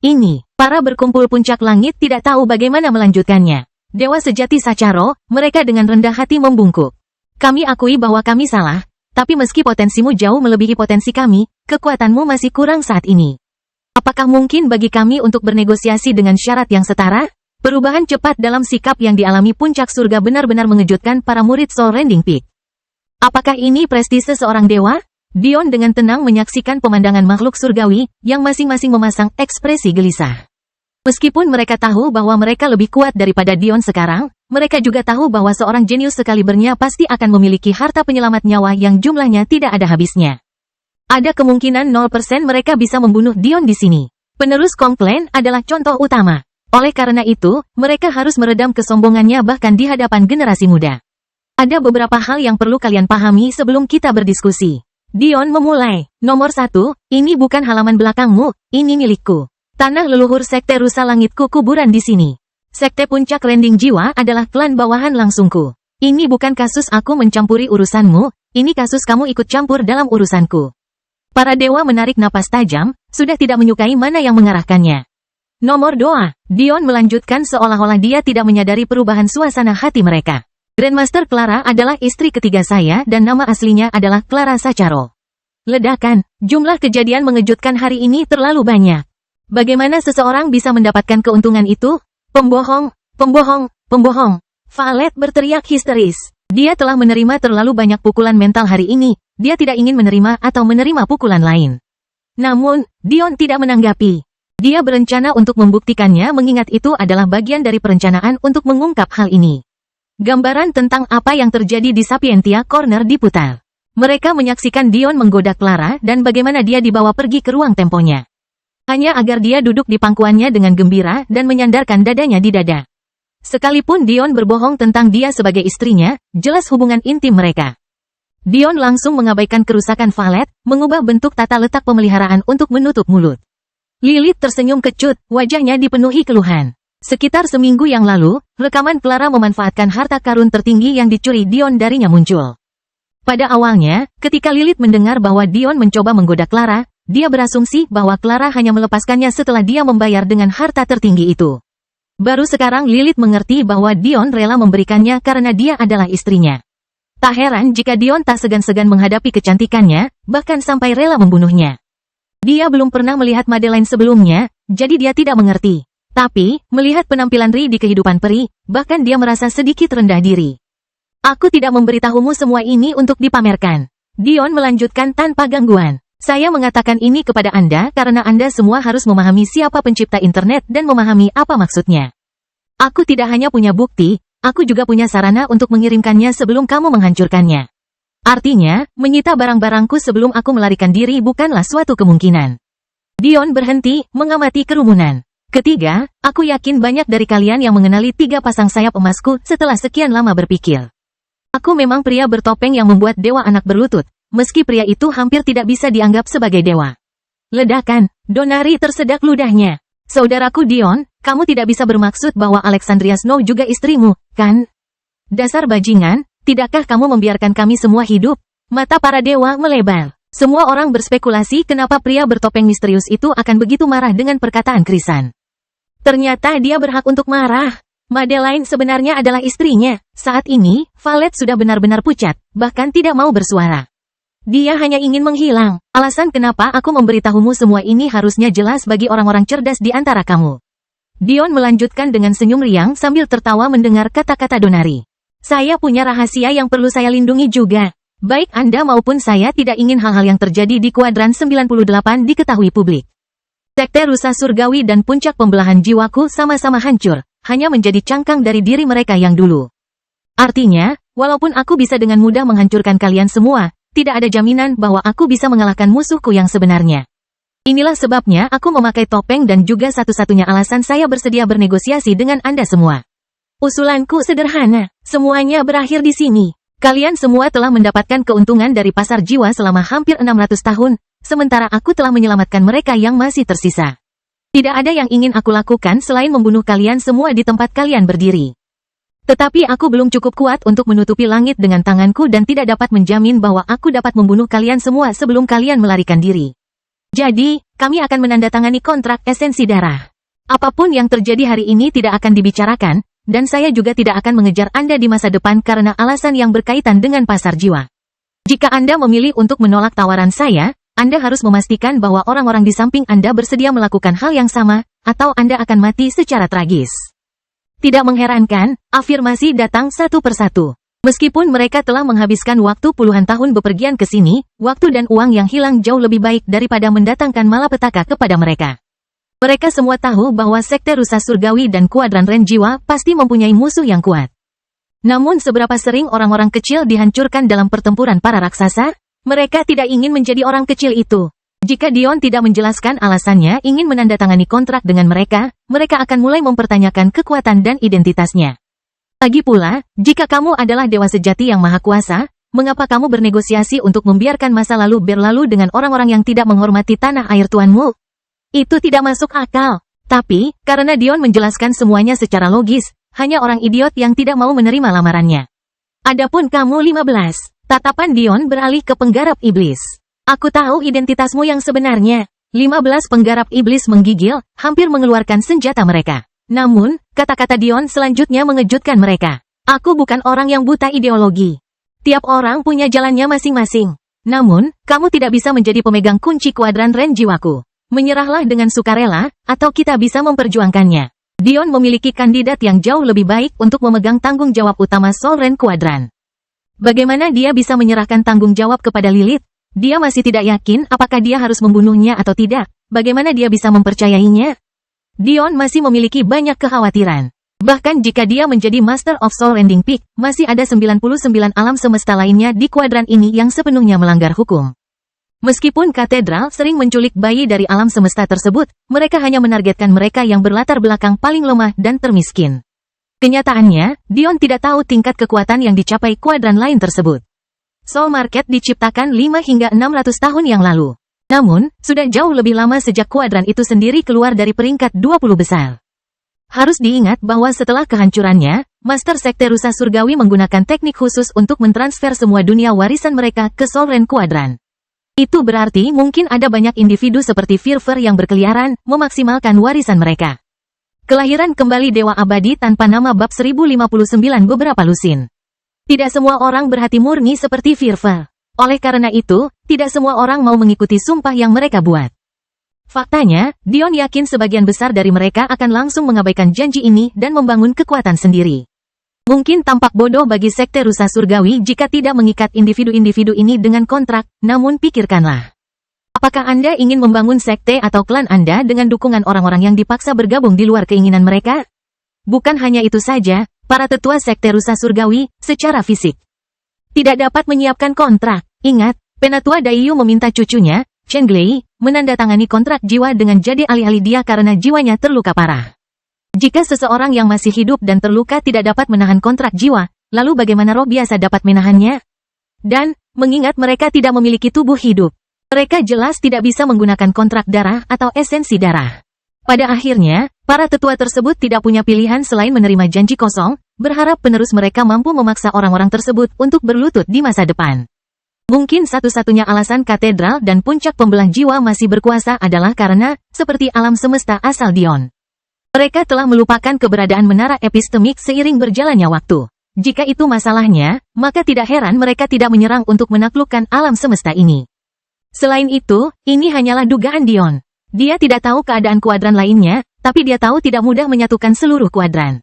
Ini, para berkumpul puncak langit tidak tahu bagaimana melanjutkannya. Dewa sejati Sacharo, mereka dengan rendah hati membungkuk. Kami akui bahwa kami salah, tapi meski potensimu jauh melebihi potensi kami, kekuatanmu masih kurang saat ini. Apakah mungkin bagi kami untuk bernegosiasi dengan syarat yang setara? Perubahan cepat dalam sikap yang dialami puncak surga benar-benar mengejutkan para murid Soul Rending Peak. Apakah ini prestise seorang dewa? Dion dengan tenang menyaksikan pemandangan makhluk surgawi, yang masing-masing memasang ekspresi gelisah. Meskipun mereka tahu bahwa mereka lebih kuat daripada Dion sekarang, mereka juga tahu bahwa seorang jenius sekalibernya pasti akan memiliki harta penyelamat nyawa yang jumlahnya tidak ada habisnya. Ada kemungkinan 0% mereka bisa membunuh Dion di sini. Penerus Kongklen adalah contoh utama. Oleh karena itu, mereka harus meredam kesombongannya bahkan di hadapan generasi muda. Ada beberapa hal yang perlu kalian pahami sebelum kita berdiskusi. Dion memulai. Nomor 1, ini bukan halaman belakangmu, ini milikku. Tanah leluhur Sekte Rusa Langitku kuburan di sini. Sekte Puncak Rending Jiwa adalah klan bawahan langsungku. Ini bukan kasus aku mencampuri urusanmu, ini kasus kamu ikut campur dalam urusanku. Para dewa menarik napas tajam, sudah tidak menyukai mana yang mengarahkannya. Nomor 2, Dion melanjutkan seolah-olah dia tidak menyadari perubahan suasana hati mereka. Grandmaster Clara adalah istri ketiga saya dan nama aslinya adalah Clara Sacharo. Ledakan, jumlah kejadian mengejutkan hari ini terlalu banyak. Bagaimana seseorang bisa mendapatkan keuntungan itu? Pembohong, pembohong, pembohong. Valet berteriak histeris. Dia telah menerima terlalu banyak pukulan mental hari ini, dia tidak ingin menerima atau menerima pukulan lain. Namun, Dion tidak menanggapi. Dia berencana untuk membuktikannya mengingat itu adalah bagian dari perencanaan untuk mengungkap hal ini. Gambaran tentang apa yang terjadi di Sapientia Corner diputar. Mereka menyaksikan Dion menggoda Clara dan bagaimana dia dibawa pergi ke ruang temponya. Hanya agar dia duduk di pangkuannya dengan gembira dan menyandarkan dadanya di dada. Sekalipun Dion berbohong tentang dia sebagai istrinya, jelas hubungan intim mereka. Dion langsung mengabaikan kerusakan Valet, mengubah bentuk tata letak pemeliharaan untuk menutup mulut. Lilith tersenyum kecut, wajahnya dipenuhi keluhan. Sekitar seminggu yang lalu, rekaman Clara memanfaatkan harta karun tertinggi yang dicuri Dion darinya muncul. Pada awalnya, ketika Lilith mendengar bahwa Dion mencoba menggoda Clara, dia berasumsi bahwa Clara hanya melepaskannya setelah dia membayar dengan harta tertinggi itu. Baru sekarang Lilith mengerti bahwa Dion rela memberikannya karena dia adalah istrinya. Tak heran jika Dion tak segan-segan menghadapi kecantikannya, bahkan sampai rela membunuhnya. Dia belum pernah melihat Madeleine sebelumnya, jadi dia tidak mengerti. Tapi, melihat penampilan Ri di kehidupan peri, bahkan dia merasa sedikit rendah diri. Aku tidak memberitahumu semua ini untuk dipamerkan. Dion melanjutkan tanpa gangguan. Saya mengatakan ini kepada Anda karena Anda semua harus memahami siapa pencipta internet dan memahami apa maksudnya. Aku tidak hanya punya bukti, aku juga punya sarana untuk mengirimkannya sebelum kamu menghancurkannya. Artinya, menyita barang-barangku sebelum aku melarikan diri bukanlah suatu kemungkinan. Dion berhenti, mengamati kerumunan. Ketiga, aku yakin banyak dari kalian yang mengenali 3 pasang sayap emasku setelah sekian lama berpikir. Aku memang pria bertopeng yang membuat dewa anak berlutut, meski pria itu hampir tidak bisa dianggap sebagai dewa. Ledakan, Donari tersedak ludahnya. Saudaraku Dion, kamu tidak bisa bermaksud bahwa Alexandria Snow juga istrimu, kan? Dasar bajingan. Tidakkah kamu membiarkan kami semua hidup? Mata para dewa melebar. Semua orang berspekulasi kenapa pria bertopeng misterius itu akan begitu marah dengan perkataan Krisan. Ternyata dia berhak untuk marah. Madeleine sebenarnya adalah istrinya. Saat ini, Valet sudah benar-benar pucat, bahkan tidak mau bersuara. Dia hanya ingin menghilang. Alasan kenapa aku memberitahumu semua ini harusnya jelas bagi orang-orang cerdas di antara kamu. Dion melanjutkan dengan senyum riang sambil tertawa mendengar kata-kata Donari. Saya punya rahasia yang perlu saya lindungi juga. Baik Anda maupun saya tidak ingin hal-hal yang terjadi di kuadran 98 diketahui publik. Sekte Rusa Surgawi dan puncak pembelahan jiwaku sama-sama hancur, hanya menjadi cangkang dari diri mereka yang dulu. Artinya, walaupun aku bisa dengan mudah menghancurkan kalian semua, tidak ada jaminan bahwa aku bisa mengalahkan musuhku yang sebenarnya. Inilah sebabnya aku memakai topeng dan juga satu-satunya alasan saya bersedia bernegosiasi dengan Anda semua. Usulanku sederhana, semuanya berakhir di sini. Kalian semua telah mendapatkan keuntungan dari pasar jiwa selama hampir 600 tahun, sementara aku telah menyelamatkan mereka yang masih tersisa. Tidak ada yang ingin aku lakukan selain membunuh kalian semua di tempat kalian berdiri. Tetapi aku belum cukup kuat untuk menutupi langit dengan tanganku dan tidak dapat menjamin bahwa aku dapat membunuh kalian semua sebelum kalian melarikan diri. Jadi, kami akan menandatangani kontrak esensi darah. Apapun yang terjadi hari ini tidak akan dibicarakan, dan saya juga tidak akan mengejar Anda di masa depan karena alasan yang berkaitan dengan pasar jiwa. Jika Anda memilih untuk menolak tawaran saya, Anda harus memastikan bahwa orang-orang di samping Anda bersedia melakukan hal yang sama, atau Anda akan mati secara tragis. Tidak mengherankan, afirmasi datang satu persatu. Meskipun mereka telah menghabiskan waktu puluhan tahun bepergian ke sini, waktu dan uang yang hilang jauh lebih baik daripada mendatangkan malapetaka kepada mereka. Mereka semua tahu bahwa sekte rusa surgawi dan kuadran ren jiwa pasti mempunyai musuh yang kuat. Namun seberapa sering orang-orang kecil dihancurkan dalam pertempuran para raksasa? Mereka tidak ingin menjadi orang kecil itu. Jika Dion tidak menjelaskan alasannya ingin menandatangani kontrak dengan mereka, mereka akan mulai mempertanyakan kekuatan dan identitasnya. Lagi pula, jika kamu adalah dewa sejati yang maha kuasa, mengapa kamu bernegosiasi untuk membiarkan masa lalu berlalu dengan orang-orang yang tidak menghormati tanah air tuanmu? Itu tidak masuk akal. Tapi, karena Dion menjelaskan semuanya secara logis, hanya orang idiot yang tidak mau menerima lamarannya. Adapun kamu 15, tatapan Dion beralih ke penggarap iblis. Aku tahu identitasmu yang sebenarnya. 15 penggarap iblis menggigil, hampir mengeluarkan senjata mereka. Namun, kata-kata Dion selanjutnya mengejutkan mereka. Aku bukan orang yang buta ideologi. Tiap orang punya jalannya masing-masing. Namun, kamu tidak bisa menjadi pemegang kunci kuadran ren jiwaku. Menyerahlah dengan sukarela, atau kita bisa memperjuangkannya. Dion memiliki kandidat yang jauh lebih baik untuk memegang tanggung jawab utama Soul Ren Kuadran. Bagaimana dia bisa menyerahkan tanggung jawab kepada Lilith? Dia masih tidak yakin apakah dia harus membunuhnya atau tidak. Bagaimana dia bisa mempercayainya? Dion masih memiliki banyak kekhawatiran. Bahkan jika dia menjadi Master of Soul Ending Peak, masih ada 99 alam semesta lainnya di kuadran ini yang sepenuhnya melanggar hukum. Meskipun katedral sering menculik bayi dari alam semesta tersebut, mereka hanya menargetkan mereka yang berlatar belakang paling lemah dan termiskin. Kenyataannya, Dion tidak tahu tingkat kekuatan yang dicapai kuadran lain tersebut. Soul Market diciptakan 5 hingga 600 tahun yang lalu. Namun, sudah jauh lebih lama sejak kuadran itu sendiri keluar dari peringkat 20 besar. Harus diingat bahwa setelah kehancurannya, Master Sekte Rusa Surgawi menggunakan teknik khusus untuk mentransfer semua dunia warisan mereka ke Soul Ren Kuadran. Itu berarti mungkin ada banyak individu seperti Firfer yang berkeliaran, memaksimalkan warisan mereka. Kelahiran kembali Dewa Abadi tanpa nama bab 1059 beberapa lusin. Tidak semua orang berhati murni seperti Firfer. Oleh karena itu, tidak semua orang mau mengikuti sumpah yang mereka buat. Faktanya, Dion yakin sebagian besar dari mereka akan langsung mengabaikan janji ini dan membangun kekuatan sendiri. Mungkin tampak bodoh bagi Sekte Rusa Surgawi jika tidak mengikat individu-individu ini dengan kontrak, namun pikirkanlah. Apakah Anda ingin membangun sekte atau klan Anda dengan dukungan orang-orang yang dipaksa bergabung di luar keinginan mereka? Bukan hanya itu saja, para tetua Sekte Rusa Surgawi, secara fisik, tidak dapat menyiapkan kontrak. Ingat, Penatua Daiyu meminta cucunya, Chen Glei, menandatangani kontrak jiwa dengan jadi alih-alih dia karena jiwanya terluka parah. Jika seseorang yang masih hidup dan terluka tidak dapat menahan kontrak jiwa, lalu bagaimana roh biasa dapat menahannya? Dan, mengingat mereka tidak memiliki tubuh hidup, mereka jelas tidak bisa menggunakan kontrak darah atau esensi darah. Pada akhirnya, para tetua tersebut tidak punya pilihan selain menerima janji kosong, berharap penerus mereka mampu memaksa orang-orang tersebut untuk berlutut di masa depan. Mungkin satu-satunya alasan katedral dan puncak pembelah jiwa masih berkuasa adalah karena, seperti alam semesta asal Dion, mereka telah melupakan keberadaan menara epistemik seiring berjalannya waktu. Jika itu masalahnya, maka tidak heran mereka tidak menyerang untuk menaklukkan alam semesta ini. Selain itu, ini hanyalah dugaan Dion. Dia tidak tahu keadaan kuadran lainnya, tapi dia tahu tidak mudah menyatukan seluruh kuadran.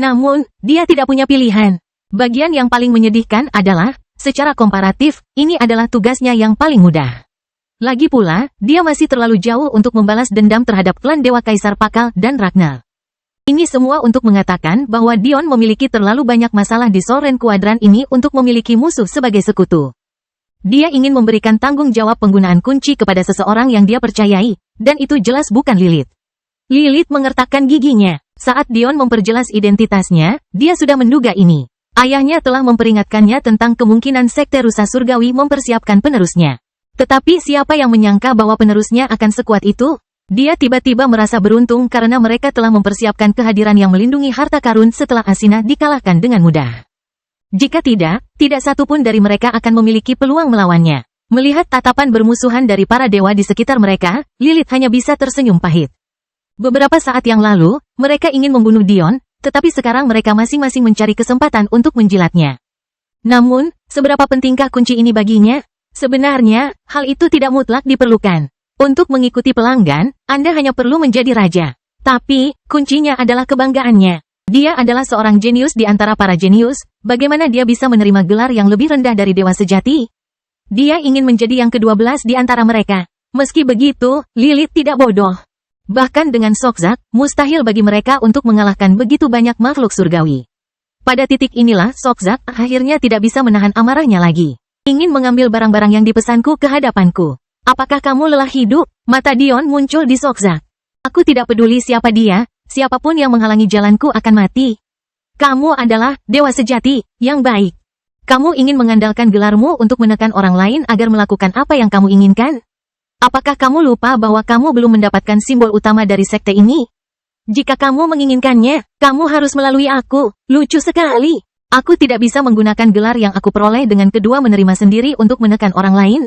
Namun, dia tidak punya pilihan. Bagian yang paling menyedihkan adalah, secara komparatif, ini adalah tugasnya yang paling mudah. Lagi pula, dia masih terlalu jauh untuk membalas dendam terhadap klan Dewa Kaisar Pakal dan Ragnar. Ini semua untuk mengatakan bahwa Dion memiliki terlalu banyak masalah di Soul Ren Kuadran ini untuk memiliki musuh sebagai sekutu. Dia ingin memberikan tanggung jawab penggunaan kunci kepada seseorang yang dia percayai, dan itu jelas bukan Lilith. Lilith mengertakkan giginya. Saat Dion memperjelas identitasnya, dia sudah menduga ini. Ayahnya telah memperingatkannya tentang kemungkinan Sekte Rusa Surgawi mempersiapkan penerusnya. Tetapi siapa yang menyangka bahwa penerusnya akan sekuat itu? Dia tiba-tiba merasa beruntung karena mereka telah mempersiapkan kehadiran yang melindungi harta karun setelah Asina dikalahkan dengan mudah. Jika tidak satu pun dari mereka akan memiliki peluang melawannya. Melihat tatapan bermusuhan dari para dewa di sekitar mereka, Lilith hanya bisa tersenyum pahit. Beberapa saat yang lalu, mereka ingin membunuh Dion, tetapi sekarang mereka masing-masing mencari kesempatan untuk menjilatnya. Namun, seberapa pentingkah kunci ini baginya? Sebenarnya, hal itu tidak mutlak diperlukan. Untuk mengikuti pelanggan, Anda hanya perlu menjadi raja. Tapi, kuncinya adalah kebanggaannya. Dia adalah seorang jenius di antara para jenius, bagaimana dia bisa menerima gelar yang lebih rendah dari dewa sejati? Dia ingin menjadi yang ke-12 di antara mereka. Meski begitu, Lilith tidak bodoh. Bahkan dengan Sokzak, mustahil bagi mereka untuk mengalahkan begitu banyak makhluk surgawi. Pada titik inilah Sokzak akhirnya tidak bisa menahan amarahnya lagi. Ingin mengambil barang-barang yang dipesanku ke hadapanku. Apakah kamu lelah hidup? Mata Dion muncul di Sokzak. Aku tidak peduli siapa dia, siapapun yang menghalangi jalanku akan mati. Kamu adalah dewa sejati, yang baik. Kamu ingin mengandalkan gelarmu untuk menekan orang lain agar melakukan apa yang kamu inginkan? Apakah kamu lupa bahwa kamu belum mendapatkan simbol utama dari sekte ini? Jika kamu menginginkannya, kamu harus melalui aku. Lucu sekali. Aku tidak bisa menggunakan gelar yang aku peroleh dengan kedua menerima sendiri untuk menekan orang lain.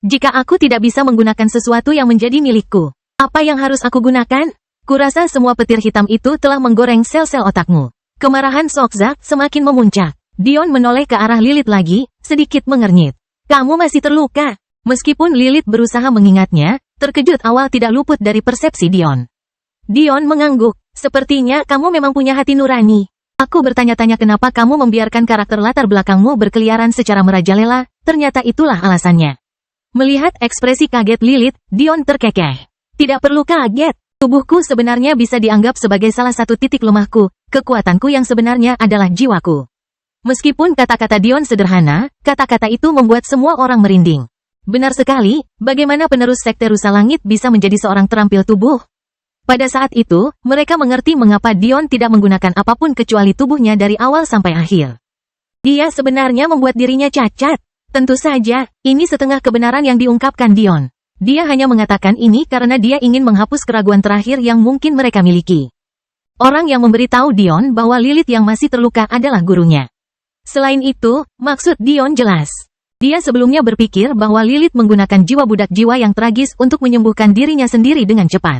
Jika aku tidak bisa menggunakan sesuatu yang menjadi milikku, apa yang harus aku gunakan? Kurasa semua petir hitam itu telah menggoreng sel-sel otakmu. Kemarahan Sokzak semakin memuncak. Dion menoleh ke arah Lilith lagi, sedikit mengernyit. Kamu masih terluka. Meskipun Lilith berusaha mengingatnya, terkejut awal tidak luput dari persepsi Dion. Dion mengangguk. Sepertinya kamu memang punya hati nurani. Aku bertanya-tanya kenapa kamu membiarkan karakter latar belakangmu berkeliaran secara merajalela, ternyata itulah alasannya. Melihat ekspresi kaget Lilith, Dion terkekeh. Tidak perlu kaget. Tubuhku sebenarnya bisa dianggap sebagai salah satu titik lemahku, kekuatanku yang sebenarnya adalah jiwaku. Meskipun kata-kata Dion sederhana, kata-kata itu membuat semua orang merinding. Benar sekali, bagaimana penerus sekte Rusa Langit bisa menjadi seorang terampil tubuh? Pada saat itu, mereka mengerti mengapa Dion tidak menggunakan apapun kecuali tubuhnya dari awal sampai akhir. Dia sebenarnya membuat dirinya cacat. Tentu saja, ini setengah kebenaran yang diungkapkan Dion. Dia hanya mengatakan ini karena dia ingin menghapus keraguan terakhir yang mungkin mereka miliki. Orang yang memberitahu Dion bahwa Lilith yang masih terluka adalah gurunya. Selain itu, maksud Dion jelas. Dia sebelumnya berpikir bahwa Lilith menggunakan jiwa budak jiwa yang tragis untuk menyembuhkan dirinya sendiri dengan cepat.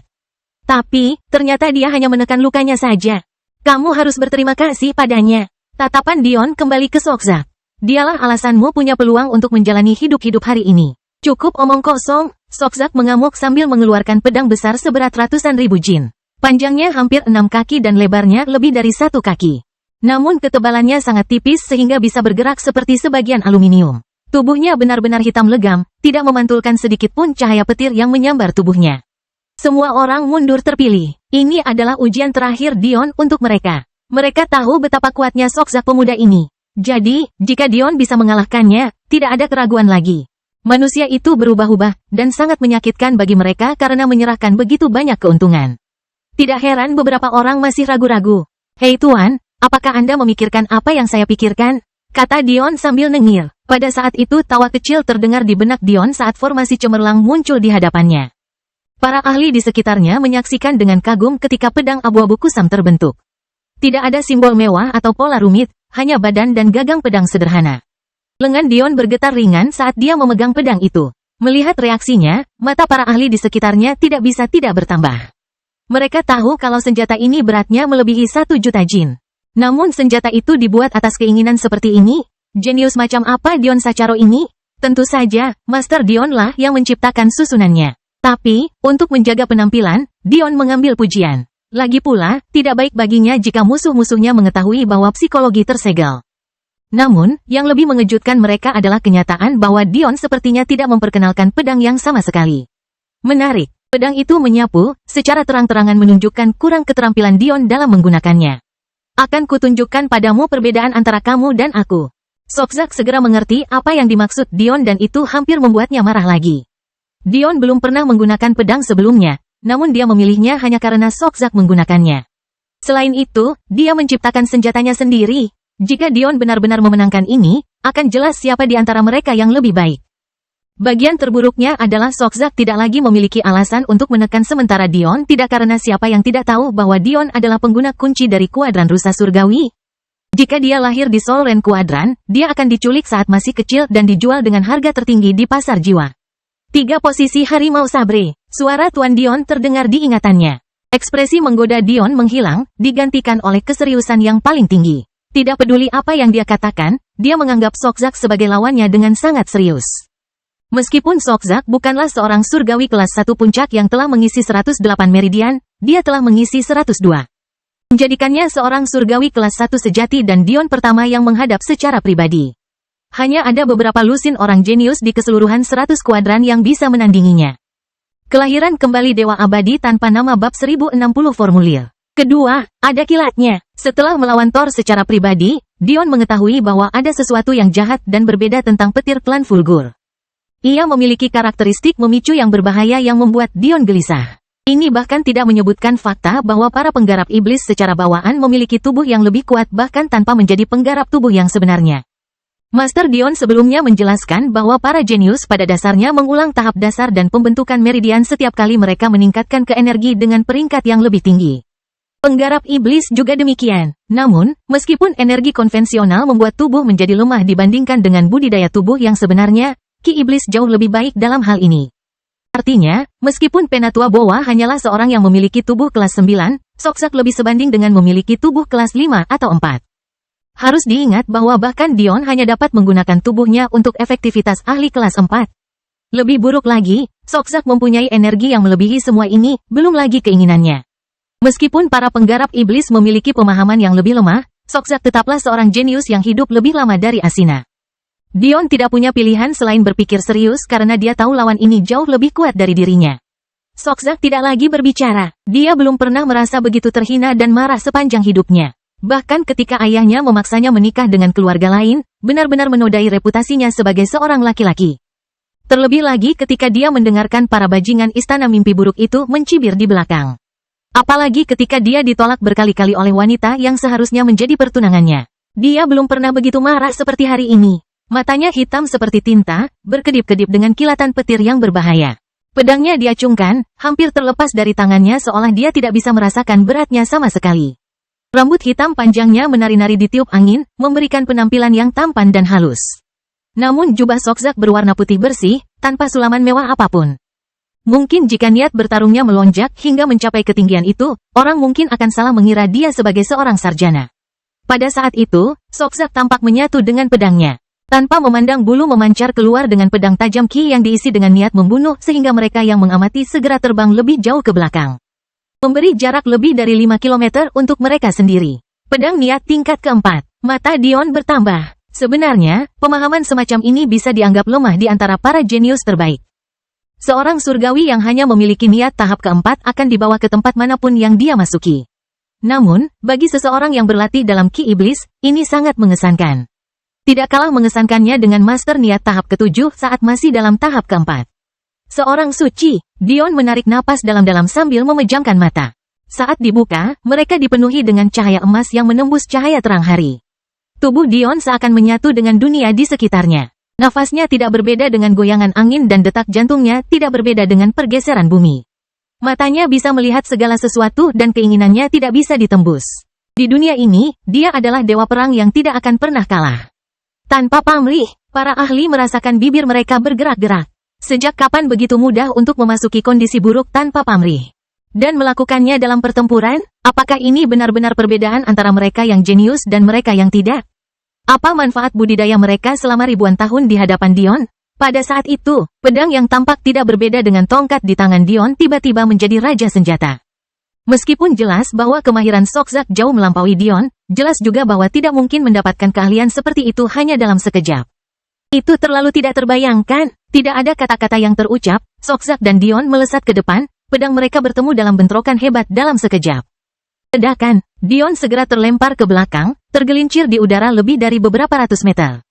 Tapi, ternyata dia hanya menekan lukanya saja. Kamu harus berterima kasih padanya. Tatapan Dion kembali ke Sokzak. Dialah alasanmu punya peluang untuk menjalani hidup-hidup hari ini. Cukup omong kosong, Sokzak mengamuk sambil mengeluarkan pedang besar seberat ratusan ribu jin. Panjangnya hampir 6 kaki dan lebarnya lebih dari 1 kaki. Namun ketebalannya sangat tipis sehingga bisa bergerak seperti sebagian aluminium. Tubuhnya benar-benar hitam legam, tidak memantulkan sedikit pun cahaya petir yang menyambar tubuhnya. Semua orang mundur terpilih. Ini adalah ujian terakhir Dion untuk mereka. Mereka tahu betapa kuatnya Sokzak pemuda ini. Jadi, jika Dion bisa mengalahkannya, tidak ada keraguan lagi. Manusia itu berubah-ubah, dan sangat menyakitkan bagi mereka karena menyerahkan begitu banyak keuntungan. Tidak heran beberapa orang masih ragu-ragu. Hei Tuan, apakah Anda memikirkan apa yang saya pikirkan? Kata Dion sambil nengir. Pada saat itu tawa kecil terdengar di benak Dion saat formasi cemerlang muncul di hadapannya. Para ahli di sekitarnya menyaksikan dengan kagum ketika pedang abu-abu kusam terbentuk. Tidak ada simbol mewah atau pola rumit, hanya badan dan gagang pedang sederhana. Lengan Dion bergetar ringan saat dia memegang pedang itu. Melihat reaksinya, mata para ahli di sekitarnya tidak bisa tidak bertambah. Mereka tahu kalau senjata ini beratnya melebihi 1 juta jin. Namun senjata itu dibuat atas keinginan seperti ini? Jenius macam apa Dion Sacharo ini? Tentu saja, Master Dion lah yang menciptakan susunannya. Tapi, untuk menjaga penampilan, Dion mengambil pujian. Lagi pula, tidak baik baginya jika musuh-musuhnya mengetahui bahwa psikologi tersegel. Namun, yang lebih mengejutkan mereka adalah kenyataan bahwa Dion sepertinya tidak memperkenalkan pedang yang sama sekali. Menarik, pedang itu menyapu, secara terang-terangan menunjukkan kurang keterampilan Dion dalam menggunakannya. Akan kutunjukkan padamu perbedaan antara kamu dan aku. Sokzak segera mengerti apa yang dimaksud Dion dan itu hampir membuatnya marah lagi. Dion belum pernah menggunakan pedang sebelumnya, namun dia memilihnya hanya karena Sokzak menggunakannya. Selain itu, dia menciptakan senjatanya sendiri. Jika Dion benar-benar memenangkan ini, akan jelas siapa di antara mereka yang lebih baik. Bagian terburuknya adalah Sokzak tidak lagi memiliki alasan untuk menekan sementara Dion tidak, karena siapa yang tidak tahu bahwa Dion adalah pengguna kunci dari kuadran rusa surgawi. Jika dia lahir di Solren Kuadran, dia akan diculik saat masih kecil dan dijual dengan harga tertinggi di pasar jiwa. 3 posisi harimau sabre. Suara Tuan Dion terdengar di ingatannya. Ekspresi menggoda Dion menghilang, digantikan oleh keseriusan yang paling tinggi. Tidak peduli apa yang dia katakan, dia menganggap Sokzak sebagai lawannya dengan sangat serius. Meskipun Sokzak bukanlah seorang surgawi kelas 1 puncak yang telah mengisi 108 meridian, dia telah mengisi 102. Menjadikannya seorang surgawi kelas 1 sejati dan Dion pertama yang menghadap secara pribadi. Hanya ada beberapa lusin orang jenius di keseluruhan 100 kuadran yang bisa menandinginya. Kelahiran kembali Dewa Abadi tanpa nama bab 1060 formulir. Kedua, ada kilatnya. Setelah melawan Thor secara pribadi, Dion mengetahui bahwa ada sesuatu yang jahat dan berbeda tentang petir klan Fulgur. Ia memiliki karakteristik memicu yang berbahaya yang membuat Dion gelisah. Ini bahkan tidak menyebutkan fakta bahwa para penggarap iblis secara bawaan memiliki tubuh yang lebih kuat bahkan tanpa menjadi penggarap tubuh yang sebenarnya. Master Dion sebelumnya menjelaskan bahwa para jenius pada dasarnya mengulang tahap dasar dan pembentukan meridian setiap kali mereka meningkatkan ke energi dengan peringkat yang lebih tinggi. Penggarap iblis juga demikian. Namun, meskipun energi konvensional membuat tubuh menjadi lemah dibandingkan dengan budidaya tubuh yang sebenarnya, Ki Iblis jauh lebih baik dalam hal ini. Artinya, meskipun Penatua Bowa hanyalah seorang yang memiliki tubuh kelas 9, Sokzak lebih sebanding dengan memiliki tubuh kelas 5 atau 4. Harus diingat bahwa bahkan Dion hanya dapat menggunakan tubuhnya untuk efektivitas ahli kelas 4. Lebih buruk lagi, Sokzak mempunyai energi yang melebihi semua ini, belum lagi keinginannya. Meskipun para penggarap iblis memiliki pemahaman yang lebih lemah, Sokzak tetaplah seorang jenius yang hidup lebih lama dari Asina. Dion tidak punya pilihan selain berpikir serius karena dia tahu lawan ini jauh lebih kuat dari dirinya. Sokzak tidak lagi berbicara. Dia belum pernah merasa begitu terhina dan marah sepanjang hidupnya. Bahkan ketika ayahnya memaksanya menikah dengan keluarga lain, benar-benar menodai reputasinya sebagai seorang laki-laki. Terlebih lagi ketika dia mendengarkan para bajingan istana mimpi buruk itu mencibir di belakang. Apalagi ketika dia ditolak berkali-kali oleh wanita yang seharusnya menjadi pertunangannya. Dia belum pernah begitu marah seperti hari ini. Matanya hitam seperti tinta, berkedip-kedip dengan kilatan petir yang berbahaya. Pedangnya diacungkan, hampir terlepas dari tangannya seolah dia tidak bisa merasakan beratnya sama sekali. Rambut hitam panjangnya menari-nari di tiup angin, memberikan penampilan yang tampan dan halus. Namun jubah Sokzak berwarna putih bersih, tanpa sulaman mewah apapun. Mungkin jika niat bertarungnya melonjak hingga mencapai ketinggian itu, orang mungkin akan salah mengira dia sebagai seorang sarjana. Pada saat itu, Sokzak tampak menyatu dengan pedangnya. Tanpa memandang bulu memancar keluar dengan pedang tajam Ki yang diisi dengan niat membunuh sehingga mereka yang mengamati segera terbang lebih jauh ke belakang. Memberi jarak lebih dari 5 km untuk mereka sendiri. Pedang niat tingkat keempat. Mata Dion bertambah. Sebenarnya, pemahaman semacam ini bisa dianggap lemah di antara para jenius terbaik. Seorang surgawi yang hanya memiliki niat tahap keempat akan dibawa ke tempat manapun yang dia masuki. Namun, bagi seseorang yang berlatih dalam Ki Iblis, ini sangat mengesankan. Tidak kalah mengesankannya dengan master niat tahap ketujuh saat masih dalam tahap keempat. Seorang suci, Dion menarik napas dalam-dalam sambil memejamkan mata. Saat dibuka, mereka dipenuhi dengan cahaya emas yang menembus cahaya terang hari. Tubuh Dion seakan menyatu dengan dunia di sekitarnya. Nafasnya tidak berbeda dengan goyangan angin dan detak jantungnya tidak berbeda dengan pergeseran bumi. Matanya bisa melihat segala sesuatu dan keinginannya tidak bisa ditembus. Di dunia ini, dia adalah dewa perang yang tidak akan pernah kalah. Tanpa pamrih, para ahli merasakan bibir mereka bergerak-gerak. Sejak kapan begitu mudah untuk memasuki kondisi buruk tanpa pamrih? Dan melakukannya dalam pertempuran? Apakah ini benar-benar perbedaan antara mereka yang jenius dan mereka yang tidak? Apa manfaat budidaya mereka selama ribuan tahun di hadapan Dion? Pada saat itu, pedang yang tampak tidak berbeda dengan tongkat di tangan Dion tiba-tiba menjadi raja senjata. Meskipun jelas bahwa kemahiran Sokzak jauh melampaui Dion, jelas juga bahwa tidak mungkin mendapatkan keahlian seperti itu hanya dalam sekejap. Itu terlalu tidak terbayangkan. Tidak ada kata-kata yang terucap, Sokzak dan Dion melesat ke depan, pedang mereka bertemu dalam bentrokan hebat dalam sekejap. Ledakan, Dion segera terlempar ke belakang, tergelincir di udara lebih dari beberapa ratus meter.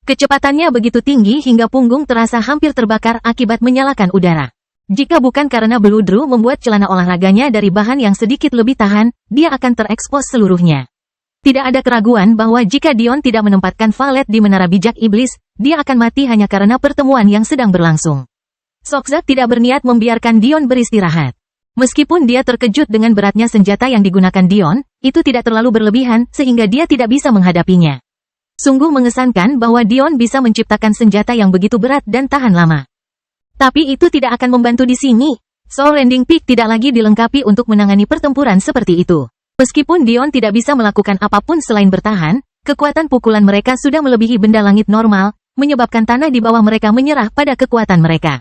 Kecepatannya begitu tinggi hingga punggung terasa hampir terbakar akibat menyalakan udara. Jika bukan karena Beludru membuat celana olahraganya dari bahan yang sedikit lebih tahan, dia akan terekspos seluruhnya. Tidak ada keraguan bahwa jika Dion tidak menempatkan valet di menara bijak iblis, dia akan mati hanya karena pertemuan yang sedang berlangsung. Sokzak tidak berniat membiarkan Dion beristirahat. Meskipun dia terkejut dengan beratnya senjata yang digunakan Dion, itu tidak terlalu berlebihan sehingga dia tidak bisa menghadapinya. Sungguh mengesankan bahwa Dion bisa menciptakan senjata yang begitu berat dan tahan lama. Tapi itu tidak akan membantu di sini. Soul Landing Peak tidak lagi dilengkapi untuk menangani pertempuran seperti itu. Meskipun Dion tidak bisa melakukan apapun selain bertahan, kekuatan pukulan mereka sudah melebihi benda langit normal, menyebabkan tanah di bawah mereka menyerah pada kekuatan mereka.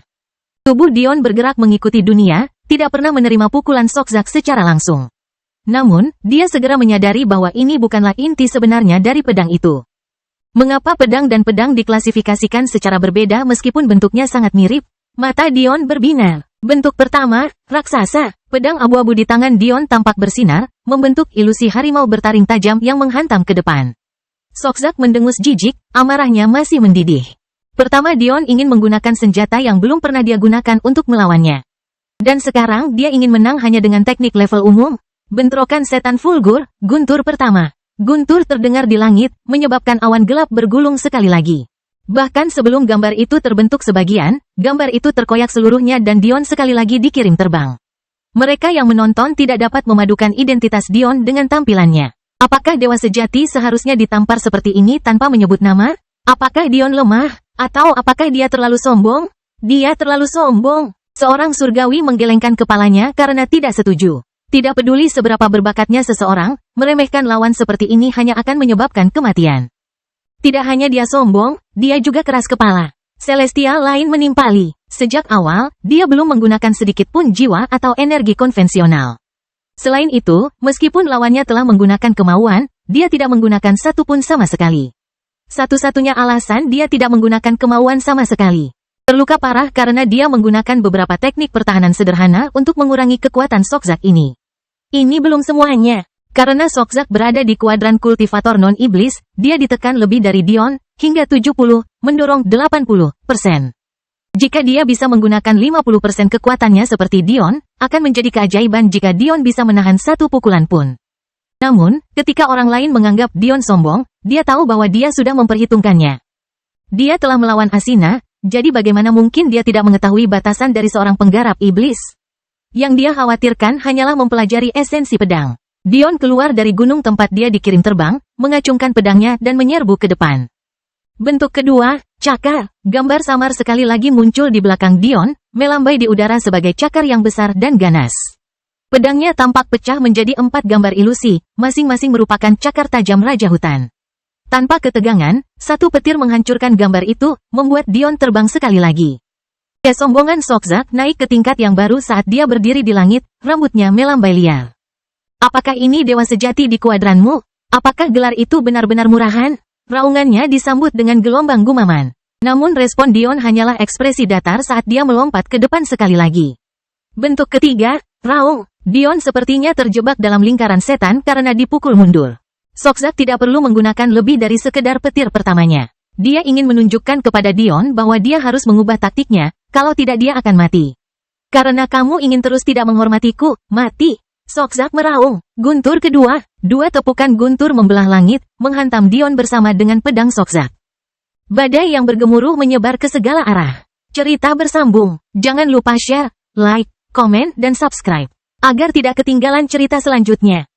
Tubuh Dion bergerak mengikuti dunia, tidak pernah menerima pukulan Sokzak secara langsung. Namun, dia segera menyadari bahwa ini bukanlah inti sebenarnya dari pedang itu. Mengapa pedang dan pedang diklasifikasikan secara berbeda meskipun bentuknya sangat mirip? Mata Dion berbinar. Bentuk pertama, raksasa. Pedang abu-abu di tangan Dion tampak bersinar, membentuk ilusi harimau bertaring tajam yang menghantam ke depan. Sokzak mendengus jijik, amarahnya masih mendidih. Pertama Dion ingin menggunakan senjata yang belum pernah dia gunakan untuk melawannya. Dan sekarang dia ingin menang hanya dengan teknik level umum. Bentrokan setan fulgur, guntur pertama. Guntur terdengar di langit, menyebabkan awan gelap bergulung sekali lagi. Bahkan sebelum gambar itu terbentuk sebagian, gambar itu terkoyak seluruhnya dan Dion sekali lagi dikirim terbang. Mereka yang menonton tidak dapat memadukan identitas Dion dengan tampilannya. Apakah dewa sejati seharusnya ditampar seperti ini tanpa menyebut nama? Apakah Dion lemah? Atau apakah dia terlalu sombong? Dia terlalu sombong. Seorang surgawi menggelengkan kepalanya karena tidak setuju. Tidak peduli seberapa berbakatnya seseorang, meremehkan lawan seperti ini hanya akan menyebabkan kematian. Tidak hanya dia sombong, dia juga keras kepala. Celestial lain menimpali. Sejak awal, dia belum menggunakan sedikit pun jiwa atau energi konvensional. Selain itu, meskipun lawannya telah menggunakan kemauan, dia tidak menggunakan satu pun sama sekali. Satu-satunya alasan dia tidak menggunakan kemauan sama sekali. Terluka parah karena dia menggunakan beberapa teknik pertahanan sederhana untuk mengurangi kekuatan Sokzak ini. Ini belum semuanya. Karena Sokzak berada di kuadran kultivator non-iblis, dia ditekan lebih dari Dion, hingga 70, mendorong 80%. Jika dia bisa menggunakan 50% kekuatannya seperti Dion, akan menjadi keajaiban jika Dion bisa menahan satu pukulan pun. Namun, ketika orang lain menganggap Dion sombong, dia tahu bahwa dia sudah memperhitungkannya. Dia telah melawan Asina, jadi bagaimana mungkin dia tidak mengetahui batasan dari seorang penggarap iblis? Yang dia khawatirkan hanyalah mempelajari esensi pedang. Dion keluar dari gunung tempat dia dikirim terbang, mengacungkan pedangnya dan menyerbu ke depan. Bentuk kedua, cakar. Gambar samar sekali lagi muncul di belakang Dion, melambai di udara sebagai cakar yang besar dan ganas. Pedangnya tampak pecah menjadi 4 gambar ilusi, masing-masing merupakan cakar tajam Raja Hutan. Tanpa ketegangan, satu petir menghancurkan gambar itu, membuat Dion terbang sekali lagi. Kesombongan Sokzak naik ke tingkat yang baru saat dia berdiri di langit, rambutnya melambai liar. Apakah ini dewa sejati di kuadranmu? Apakah gelar itu benar-benar murahan? Raungannya disambut dengan gelombang gumaman. Namun respon Dion hanyalah ekspresi datar saat dia melompat ke depan sekali lagi. Bentuk ketiga, raung. Dion sepertinya terjebak dalam lingkaran setan karena dipukul mundur. Sokzak tidak perlu menggunakan lebih dari sekedar petir pertamanya. Dia ingin menunjukkan kepada Dion bahwa dia harus mengubah taktiknya, kalau tidak dia akan mati. Karena kamu ingin terus tidak menghormatiku, mati. Sokzak meraung. Guntur kedua, 2 tepukan guntur membelah langit, menghantam Dion bersama dengan pedang Sokzak. Badai yang bergemuruh menyebar ke segala arah. Cerita bersambung. Jangan lupa share, like, komen, dan subscribe. Agar tidak ketinggalan cerita selanjutnya.